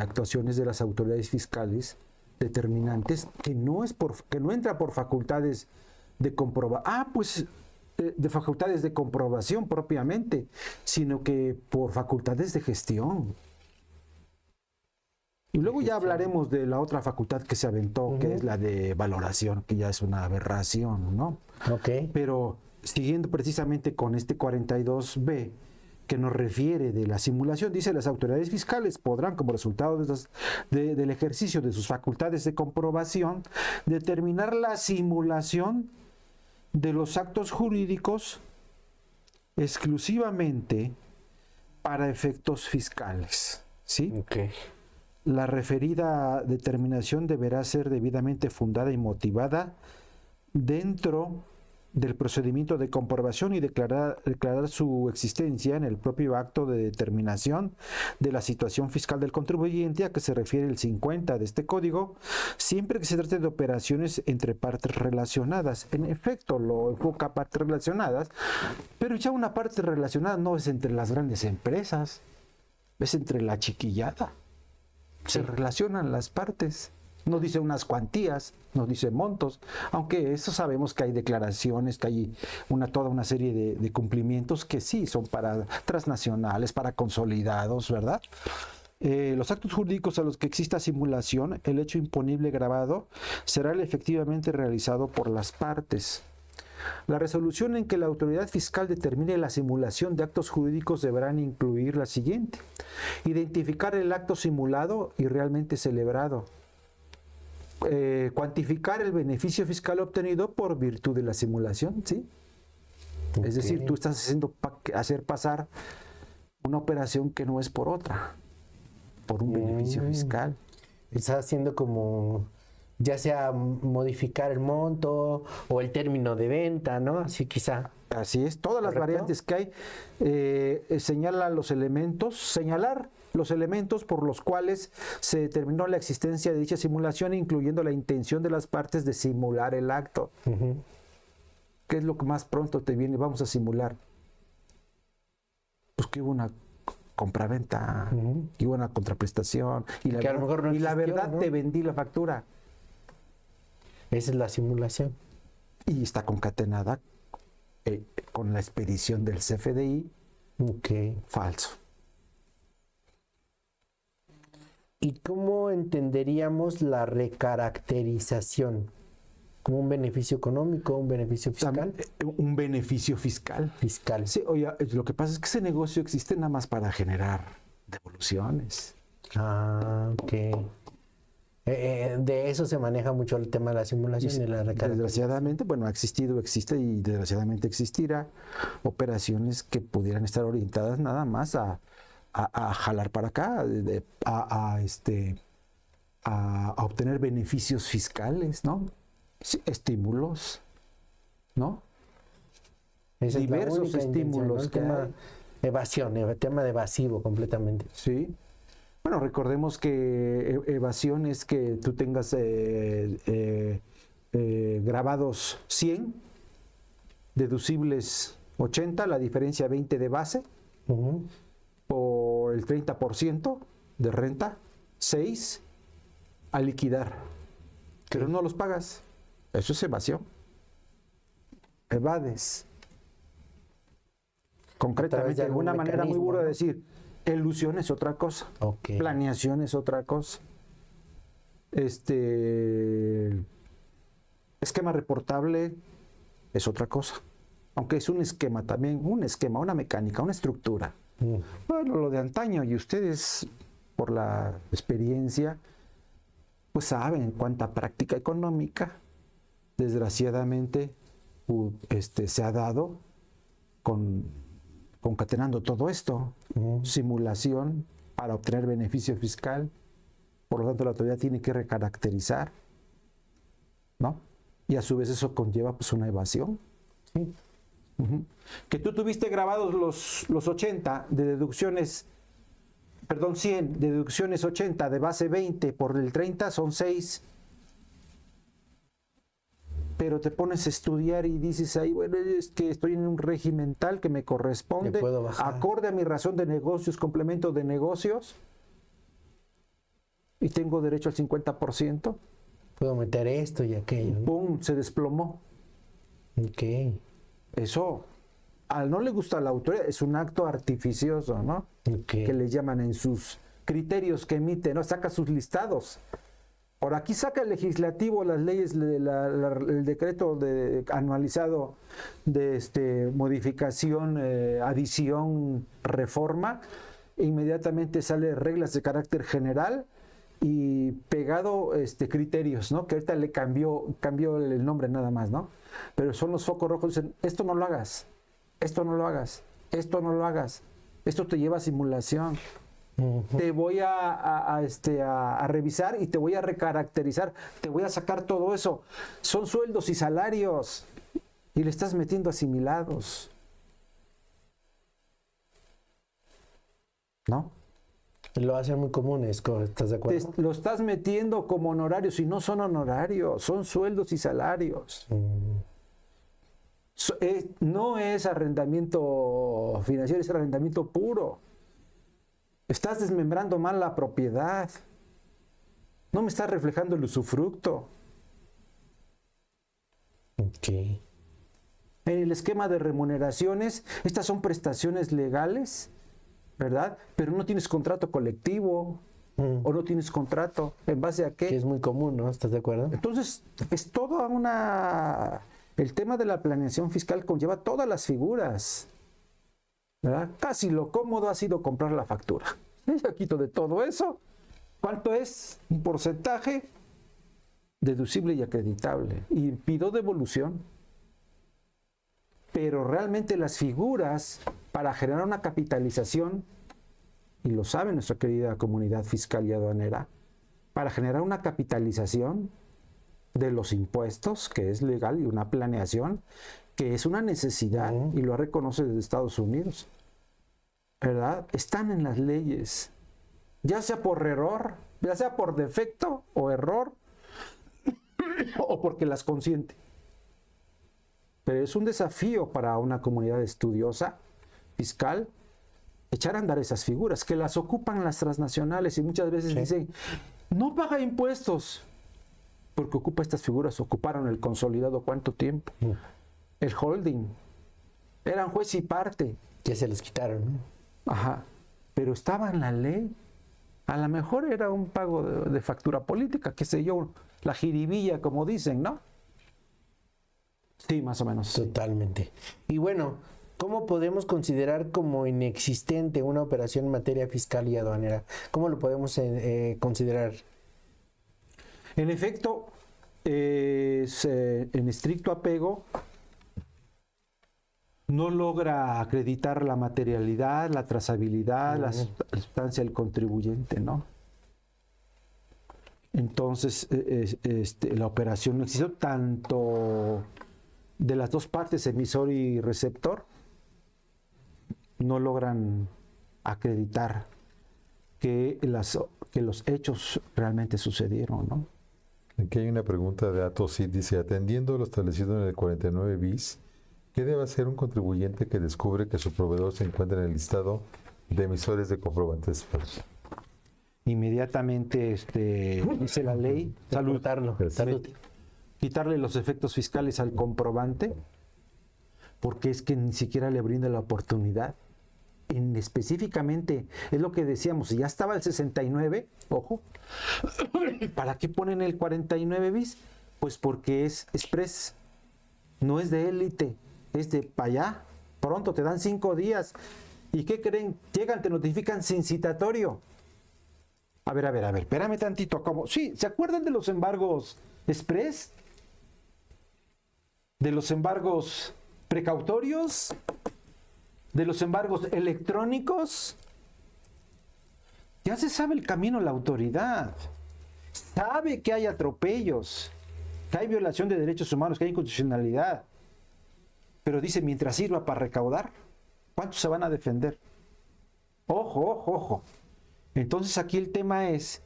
actuaciones de las autoridades fiscales determinantes que no entra por facultades de de facultades de comprobación propiamente, sino que por facultades de gestión. Y luego ya hablaremos de la otra facultad que se aventó, que es la de valoración, que ya es una aberración, ¿no? Ok. Pero siguiendo precisamente con este 42B, que nos refiere de la simulación, dice: las autoridades fiscales podrán, como resultado del ejercicio de sus facultades de comprobación, determinar la simulación de los actos jurídicos exclusivamente para efectos fiscales, ¿sí? Ok. La referida determinación deberá ser debidamente fundada y motivada dentro del procedimiento de comprobación y declarar su existencia en el propio acto de determinación de la situación fiscal del contribuyente a que se refiere el 50 de este código, siempre que se trate de operaciones entre partes relacionadas. En efecto, lo enfoca a partes relacionadas, pero ya una parte relacionada no es entre las grandes empresas, es entre la chiquillada. Se relacionan las partes. No dice unas cuantías, no dice montos, aunque eso sabemos que hay declaraciones, que hay toda una serie de cumplimientos que sí son para transnacionales, para consolidados, ¿verdad? Los actos jurídicos a los que exista simulación, el hecho imponible grabado será el efectivamente realizado por las partes. La resolución en que la autoridad fiscal determine la simulación de actos jurídicos deberán incluir la siguiente: identificar el acto simulado y realmente celebrado, cuantificar el beneficio fiscal obtenido por virtud de la simulación, ¿sí? Ok. Es decir, tú estás haciendo hacer pasar una operación que no es por otra, por un beneficio fiscal. Estás haciendo como, ya sea modificar el monto o el término de venta, ¿no? Así quizá. Así es, todas las ¿Correcto? variantes que hay, señalar los elementos por los cuales se determinó la existencia de dicha simulación, incluyendo la intención de las partes de simular el acto. Ujú. ¿Qué es lo que más pronto te viene? Vamos a simular. Pues que hubo una compraventa, Ujú. que hubo una contraprestación, y Que a lo mejor no la existió, verdad ¿no? te vendí la factura. Esa es la simulación. Y está concatenada con la expedición del CFDI Ok. falso. ¿Y cómo entenderíamos la recaracterización? ¿Como un beneficio económico, un beneficio fiscal? Un beneficio fiscal. Fiscal. Sí, oye, lo que pasa es que ese negocio existe nada más para generar devoluciones. Ah, ok. De eso se maneja mucho el tema de la simulación y la recaracterización. Desgraciadamente, bueno, ha existido, existe y desgraciadamente existirá operaciones que pudieran estar orientadas nada más a jalar para acá, a obtener beneficios fiscales, ¿no? Sí, estímulos, ¿no? Esa es la diversos única intención, ¿no? estímulos El que tema hay. evasión, el tema de evasivo completamente. Sí. Bueno, recordemos que evasión es que tú tengas grabados 100, deducibles 80, la diferencia 20 de base, Ujú. por el 30% de renta, 6 a liquidar, pero no los pagas. Eso es evasión. Evades. Concretamente, de de una algún manera muy mecanismo, burda de ¿no? decir, elusión es otra cosa. Ok. Planeación es otra cosa. Esquema reportable es otra cosa. Aunque es un esquema también, una mecánica, una estructura. Mm. Bueno, lo de antaño, y ustedes, por la experiencia, pues saben cuánta práctica económica, desgraciadamente, se ha dado concatenando todo esto. Simulación para obtener beneficio fiscal. Por lo tanto, la autoridad tiene que recaracterizar, ¿no? Y a su vez eso conlleva pues una evasión. Sí. Ujú. Que tú tuviste grabados los 80 de deducciones, perdón, 100 de deducciones 80 de base 20 por el 30 son 6. Pero te pones a estudiar y dices ahí, bueno, es que estoy en un régimen tal que me corresponde, Le puedo bajar. acorde a mi razón de negocios, complemento de negocios, y tengo derecho al 50%, Puedo meter esto y aquello, ¿no? ¡pum!, se desplomó. Ok. Eso, al no le gusta a la autoridad, es un acto artificioso, ¿no? Ok. Que le llaman en sus criterios que emite, ¿no? Saca sus listados. Por aquí saca el legislativo las leyes, el decreto anualizado de modificación, adición, reforma. Inmediatamente sale reglas de carácter general y pegado criterios, ¿no? Que ahorita le cambió el nombre nada más, ¿no? Pero son los focos rojos, dicen, esto no lo hagas, esto no lo hagas, esto no lo hagas, esto te lleva a simulación. Te voy a revisar y te voy a recaracterizar, te voy a sacar todo eso. Son sueldos y salarios y le estás metiendo asimilados. ¿No? Lo hacen muy común, ¿estás de acuerdo? Lo estás metiendo como honorarios y no son honorarios, son sueldos y salarios. No es arrendamiento financiero, es arrendamiento puro. Estás desmembrando mal la propiedad. No me estás reflejando el usufructo. Ok. En el esquema de remuneraciones, estas son prestaciones legales, ¿verdad? Pero no tienes contrato colectivo o no tienes contrato. ¿En base a qué? Que es muy común, ¿no? ¿Estás de acuerdo? Entonces, es toda una... El tema de la planeación fiscal conlleva todas las figuras, ¿verdad? Casi lo cómodo ha sido comprar la factura. Ya quito de todo eso. ¿Cuánto es? Un porcentaje deducible y acreditable. Y pido devolución. Pero realmente las figuras para generar una capitalización, y lo sabe nuestra querida comunidad fiscal y aduanera, para generar una capitalización de los impuestos, que es legal, y una planeación, que es una necesidad, y lo reconoce desde Estados Unidos, ¿verdad? Están en las leyes, ya sea por error, ya sea por defecto o error, o porque las consiente. Pero es un desafío para una comunidad estudiosa, fiscal, echar a andar esas figuras, que las ocupan las transnacionales y muchas veces dicen, no paga impuestos, porque ocupa estas figuras, ocuparon el consolidado ¿cuánto tiempo? El holding, eran juez y parte. Ya se los quitaron, ¿no? Ajá, pero estaba en la ley. A lo mejor era un pago de factura política, qué sé yo, la jiribilla, como dicen, ¿no? Sí, más o menos. Totalmente. Y bueno, ¿cómo podemos considerar como inexistente una operación en materia fiscal y aduanera? ¿Cómo lo podemos considerar? En efecto, en estricto apego, no logra acreditar la materialidad, la trazabilidad, la sustancia del contribuyente, ¿no? Entonces, la operación no existe, tanto de las dos partes, emisor y receptor, no logran acreditar que los hechos realmente sucedieron, ¿no? Aquí hay una pregunta de Atosit, dice, atendiendo lo establecido en el 49 bis, ¿qué debe hacer un contribuyente que descubre que su proveedor se encuentra en el listado de emisores de comprobantes falsos? Inmediatamente dice la ley, Salud. quitarle los efectos fiscales al comprobante, porque es que ni siquiera le brinda la oportunidad. Específicamente, es lo que decíamos, si ya estaba el 69, ojo, ¿para qué ponen el 49 bis? Pues porque es express, no es de élite, es de para allá, pronto, te dan 5 días. ¿Y qué creen? Llegan, te notifican sin citatorio. A ver, espérame tantito, ¿cómo? Sí, ¿se acuerdan de los embargos express? ¿De los embargos precautorios? ¿De los embargos electrónicos? Ya se sabe el camino a la autoridad. Sabe que hay atropellos, que hay violación de derechos humanos, que hay inconstitucionalidad. Pero dice, mientras sirva para recaudar, ¿cuántos se van a defender? Ojo. Entonces aquí el tema es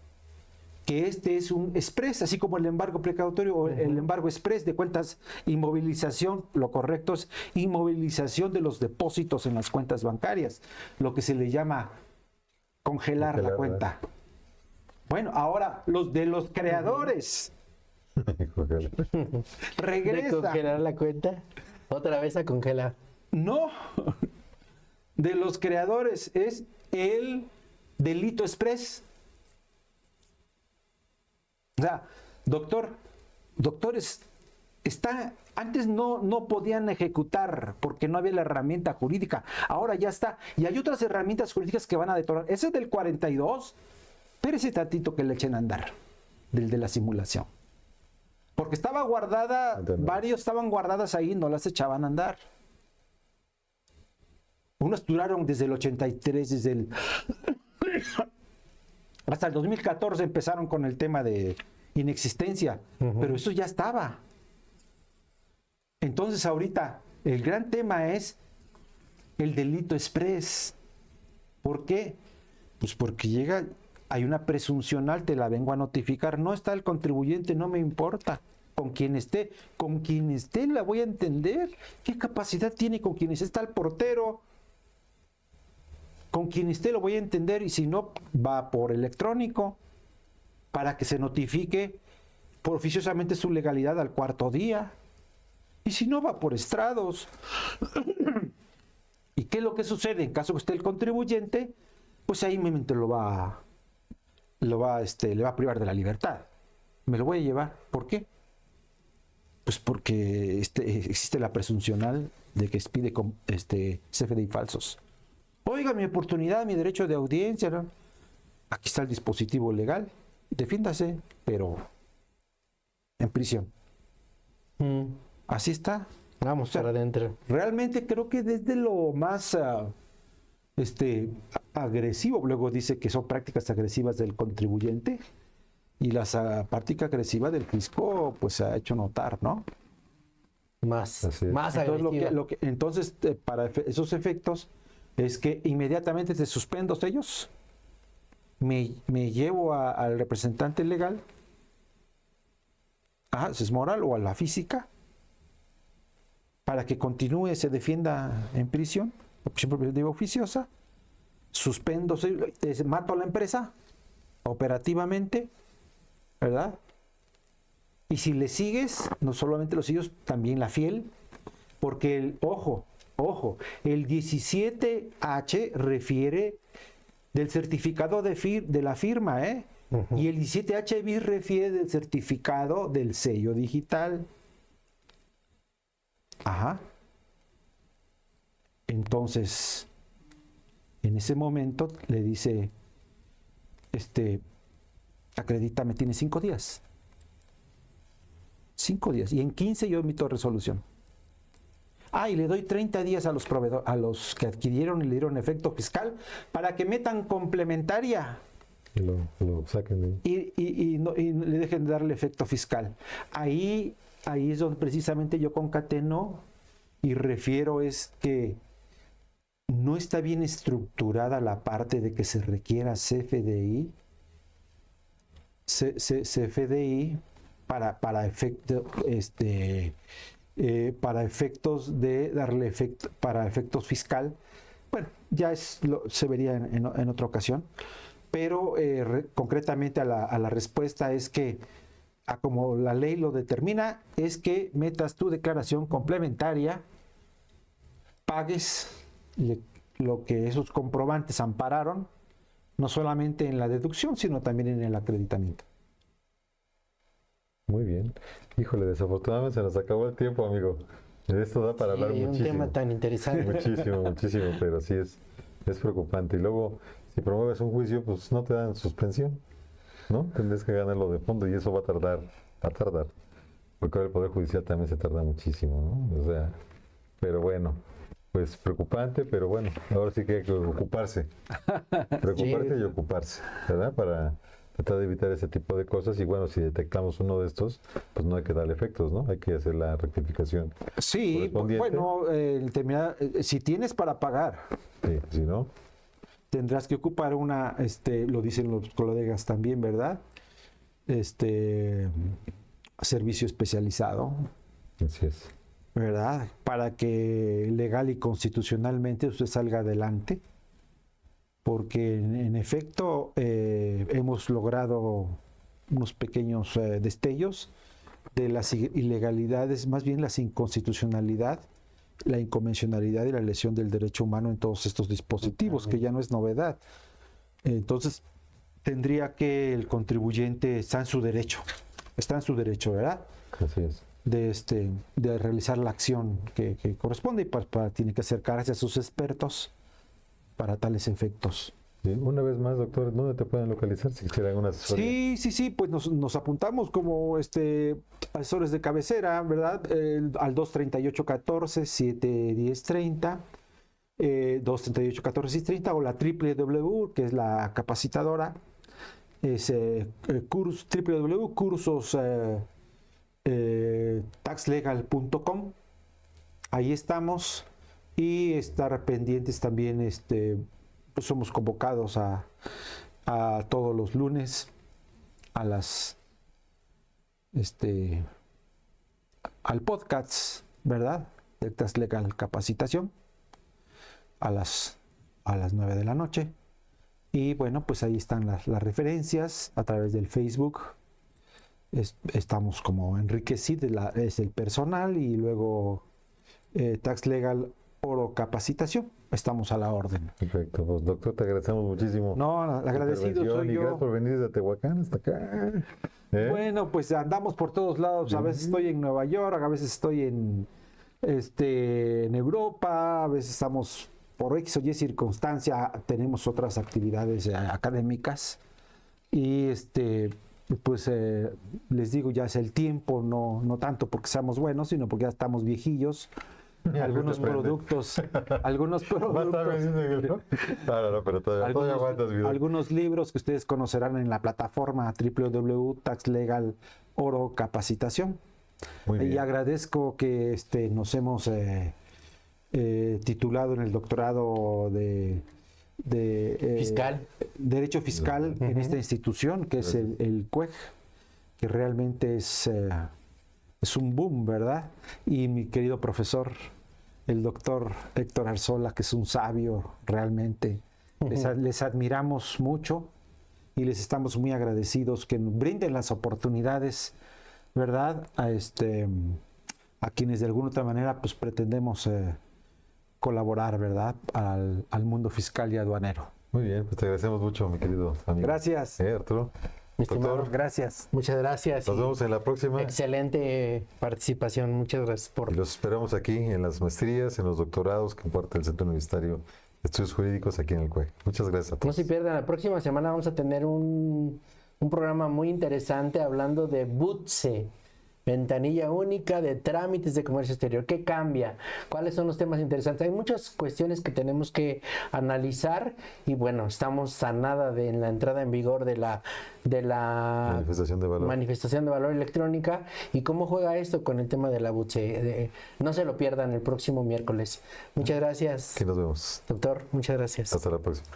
que este es un express, así como el embargo precautorio o el embargo express de cuentas, inmovilización, lo correcto es inmovilización de los depósitos en las cuentas bancarias, lo que se le llama congelar la cuenta. Bueno, ahora los de los creadores. Regresa. ¿De congelar la cuenta? Otra vez a congelar. No, de los creadores es el delito express. O sea, doctores, antes no podían ejecutar porque no había la herramienta jurídica. Ahora ya está. Y hay otras herramientas jurídicas que van a detonar. Ese es del 42. Pero ese tantito que le echen a andar, del de la simulación. Porque estaba guardada, varios estaban guardadas ahí, no las echaban a andar. Unos duraron desde el 83, hasta el 2014 empezaron con el tema de inexistencia, pero eso ya estaba. Entonces ahorita el gran tema es el delito express. ¿Por qué? Pues porque hay una presuncional, te la vengo a notificar, no está el contribuyente, no me importa. Con quien esté la voy a entender. ¿Qué capacidad tiene con quien está el portero? Con quien esté lo voy a entender, y si no, va por electrónico para que se notifique por oficiosamente su legalidad al cuarto día. Y si no, va por estrados. ¿Y qué es lo que sucede? En caso que esté el contribuyente, pues ahí mismo le va a privar de la libertad. Me lo voy a llevar. ¿Por qué? Pues porque existe la presuncional de que expide con CFDI falsos. Oiga, mi oportunidad, mi derecho de audiencia, ¿no? Aquí está el dispositivo legal, defiéndase, pero en prisión. Así está. Vamos para adentro. Realmente creo que desde lo más agresivo, luego dice que son prácticas agresivas del contribuyente, y la práctica agresiva del fisco pues se ha hecho notar, ¿no? Más Entonces, agresiva. entonces para esos efectos es que inmediatamente te suspendo sellos, me llevo al representante legal, si es moral, o a la física, para que continúe, se defienda en prisión, de oficiosa, suspendo, mato a la empresa operativamente, ¿verdad? Y si le sigues, no solamente los sigues, también la fiel, porque ojo, el 17H refiere del certificado de la firma, y el 17H bis refiere del certificado del sello digital. Entonces, en ese momento le dice, acredítame, tiene 5 días. 5 días. Y en 15 yo emito resolución. Y le doy 30 días a los proveedores, a los que adquirieron y le dieron efecto fiscal, para que metan complementaria. Lo saquen de ahí. Y le dejen de darle efecto fiscal. Ahí es donde precisamente yo concateno y refiero es que no está bien estructurada la parte de que se requiera CFDI. CFDI para efectos de darle efecto, para efectos fiscal. Bueno, ya se vería en otra ocasión, pero concretamente a la respuesta es que, como la ley lo determina, es que metas tu declaración complementaria, pagues lo que esos comprobantes ampararon, no solamente en la deducción, sino también en el acreditamiento. Muy bien. Híjole, desafortunadamente se nos acabó el tiempo, amigo. Esto da para hablar muchísimo. Un tema tan interesante. Muchísimo, pero sí es preocupante. Y luego, si promueves un juicio, pues no te dan suspensión, ¿no? Tendrías que ganarlo de fondo y eso va a tardar. Porque ahora el Poder Judicial también se tarda muchísimo, ¿no? O sea, pero bueno, pues preocupante, pero bueno, ahora sí que hay que ocuparse. Preocuparse y ocuparse, ¿verdad? Para tratar de evitar ese tipo de cosas. Y bueno, si detectamos uno de estos, pues no hay que darle efectos, ¿no? Hay que hacer la rectificación. Sí, bueno, si tienes para pagar, sí, si no, tendrás que ocupar una, lo dicen los colegas también, ¿verdad? Servicio especializado. así es. ¿Verdad? Para que legal y constitucionalmente usted salga adelante. Porque en efecto hemos logrado unos pequeños destellos de las ilegalidades, más bien la inconstitucionalidad, la inconvencionalidad y la lesión del derecho humano en todos estos dispositivos, que ya no es novedad. Entonces, tendría que el contribuyente está en su derecho, ¿verdad? Así es. De realizar la acción que corresponde y pues tiene que acercarse a sus expertos para tales efectos. Sí, una vez más, doctor, ¿dónde te pueden localizar si quisieran alguna asesoría? Sí, pues nos apuntamos como asesores de cabecera, ¿verdad? Al 238-14-710-30, 238-14-730 o la www, que es la capacitadora, es www.cursos taxlegal.com. Ahí estamos y estar pendientes también, pues somos convocados a todos los lunes a al podcast, ¿verdad? De Tax Legal Capacitación a las 9 de la noche. Y bueno, pues ahí están las referencias a través del Facebook. Estamos como Enrique Cid, es el personal, y luego Tax Legal Oro Capacitación. Estamos a la orden. Perfecto, pues doctor, te agradecemos muchísimo. No, tu agradecido intervención soy y yo. gracias por venir desde Tehuacán hasta acá. ¿Eh? Bueno, pues andamos por todos lados. A veces estoy en Nueva York, a veces estoy en Europa, a veces estamos por X o Y circunstancia, tenemos otras actividades académicas y pues les digo, ya es el tiempo, no tanto porque seamos buenos, sino porque ya estamos viejillos. Algunos productos, No, pero todavía aguantas, video. algunos libros que ustedes conocerán en la plataforma www.taxlegaloro capacitación. Muy bien. Y agradezco que nos hemos titulado en el doctorado de Fiscal. Derecho Fiscal en esta institución, que es el CUEG, que realmente es un boom, ¿verdad? Y mi querido profesor, el doctor Héctor Arzola, que es un sabio realmente. Les admiramos mucho y les estamos muy agradecidos que nos brinden las oportunidades, ¿verdad? A quienes de alguna otra manera pues pretendemos colaborar, ¿verdad? Al mundo fiscal y aduanero. Muy bien, pues te agradecemos mucho, mi querido amigo. Gracias. Arturo. Mi estimado, Doctor, Gracias. muchas gracias. nos y vemos en la próxima. Excelente participación. Muchas gracias por... Y los esperamos aquí en las maestrías, en los doctorados que imparte el Centro Universitario de Estudios Jurídicos aquí en el CUE. Muchas gracias a No todos. se pierdan, la próxima semana vamos a tener un programa muy interesante hablando de BUTSE, ventanilla única de trámites de comercio exterior. ¿Qué cambia? ¿Cuáles son los temas interesantes? Hay muchas cuestiones que tenemos que analizar y bueno, estamos a nada de la entrada en vigor de la Manifestación de valor. manifestación de valor electrónica y cómo juega esto con el tema de la BUTSE. No se lo pierdan el próximo miércoles. Muchas gracias, Aquí nos vemos. doctor. Muchas gracias. Hasta la próxima.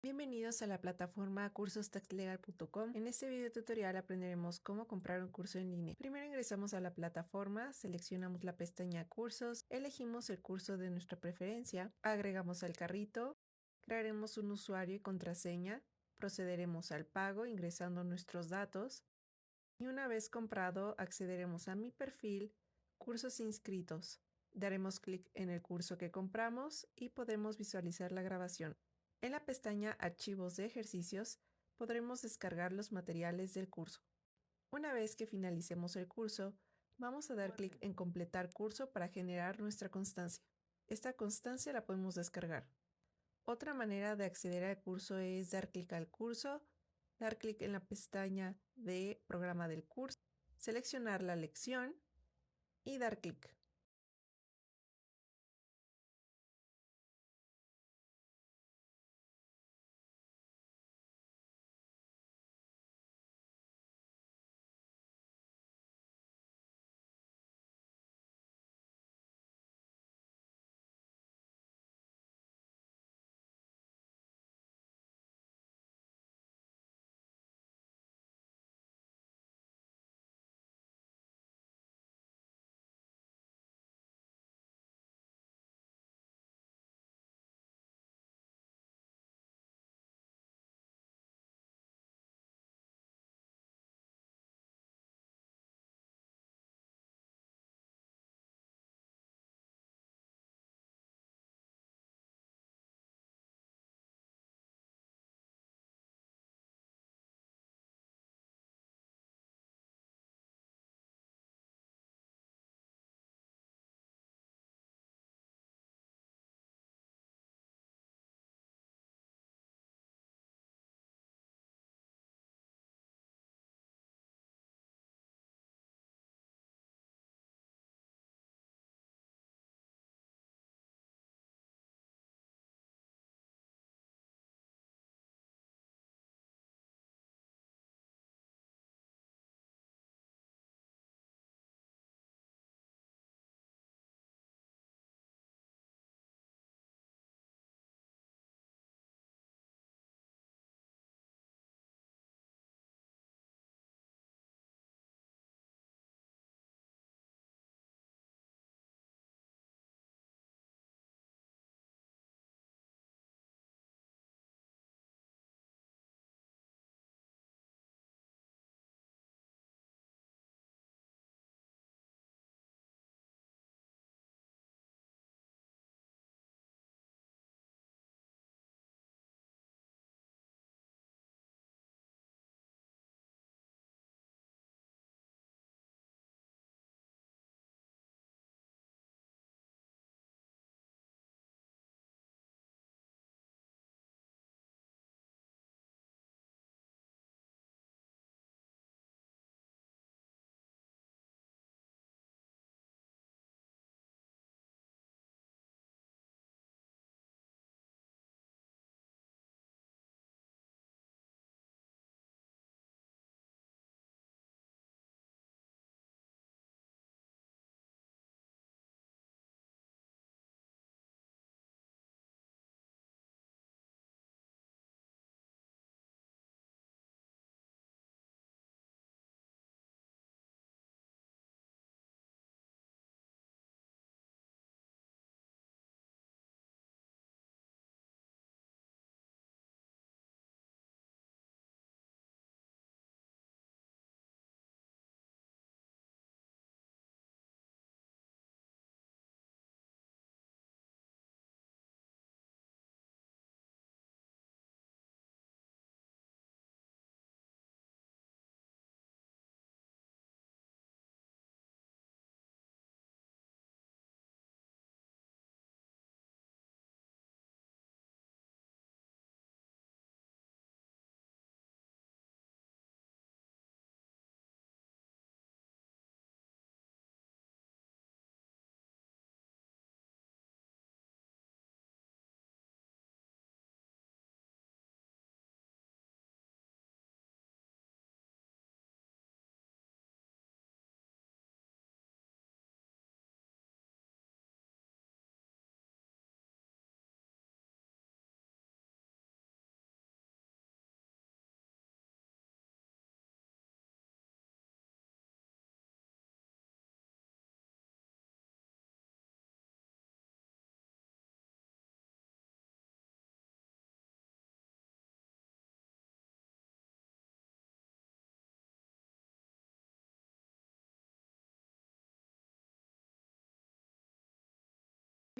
Bienvenidos a la plataforma cursostaxlegal.com. En este video tutorial aprenderemos cómo comprar un curso en línea. Primero ingresamos a la plataforma, seleccionamos la pestaña Cursos, elegimos el curso de nuestra preferencia, agregamos al carrito, crearemos un usuario y contraseña, procederemos al pago ingresando nuestros datos y una vez comprado accederemos a mi perfil, cursos inscritos. Daremos clic en el curso que compramos y podemos visualizar la grabación. En la pestaña Archivos de ejercicios podremos descargar los materiales del curso. Una vez que finalicemos el curso, vamos a dar clic en Completar curso para generar nuestra constancia. Esta constancia la podemos descargar. Otra manera de acceder al curso es dar clic al curso, dar clic en la pestaña de Programa del curso, seleccionar la lección y dar clic.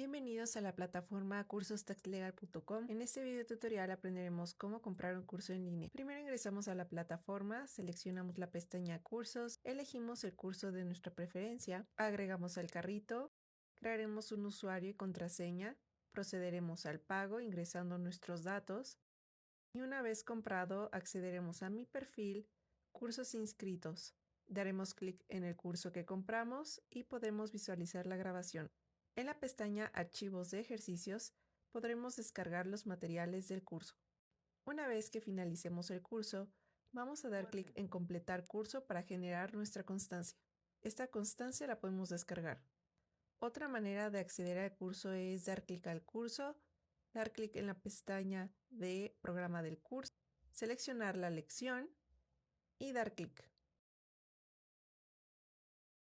Bienvenidos a la plataforma cursostextlegal.com. En este video tutorial aprenderemos cómo comprar un curso en línea. Primero ingresamos a la plataforma, seleccionamos la pestaña Cursos, elegimos el curso de nuestra preferencia, agregamos al carrito, crearemos un usuario y contraseña, procederemos al pago ingresando nuestros datos y una vez comprado accederemos a mi perfil, cursos inscritos. Daremos clic en el curso que compramos y podemos visualizar la grabación. En la pestaña Archivos de ejercicios podremos descargar los materiales del curso. Una vez que finalicemos el curso, vamos a dar clic en Completar curso para generar nuestra constancia. Esta constancia la podemos descargar. Otra manera de acceder al curso es dar clic al curso, dar clic en la pestaña de Programa del curso, seleccionar la lección y dar clic.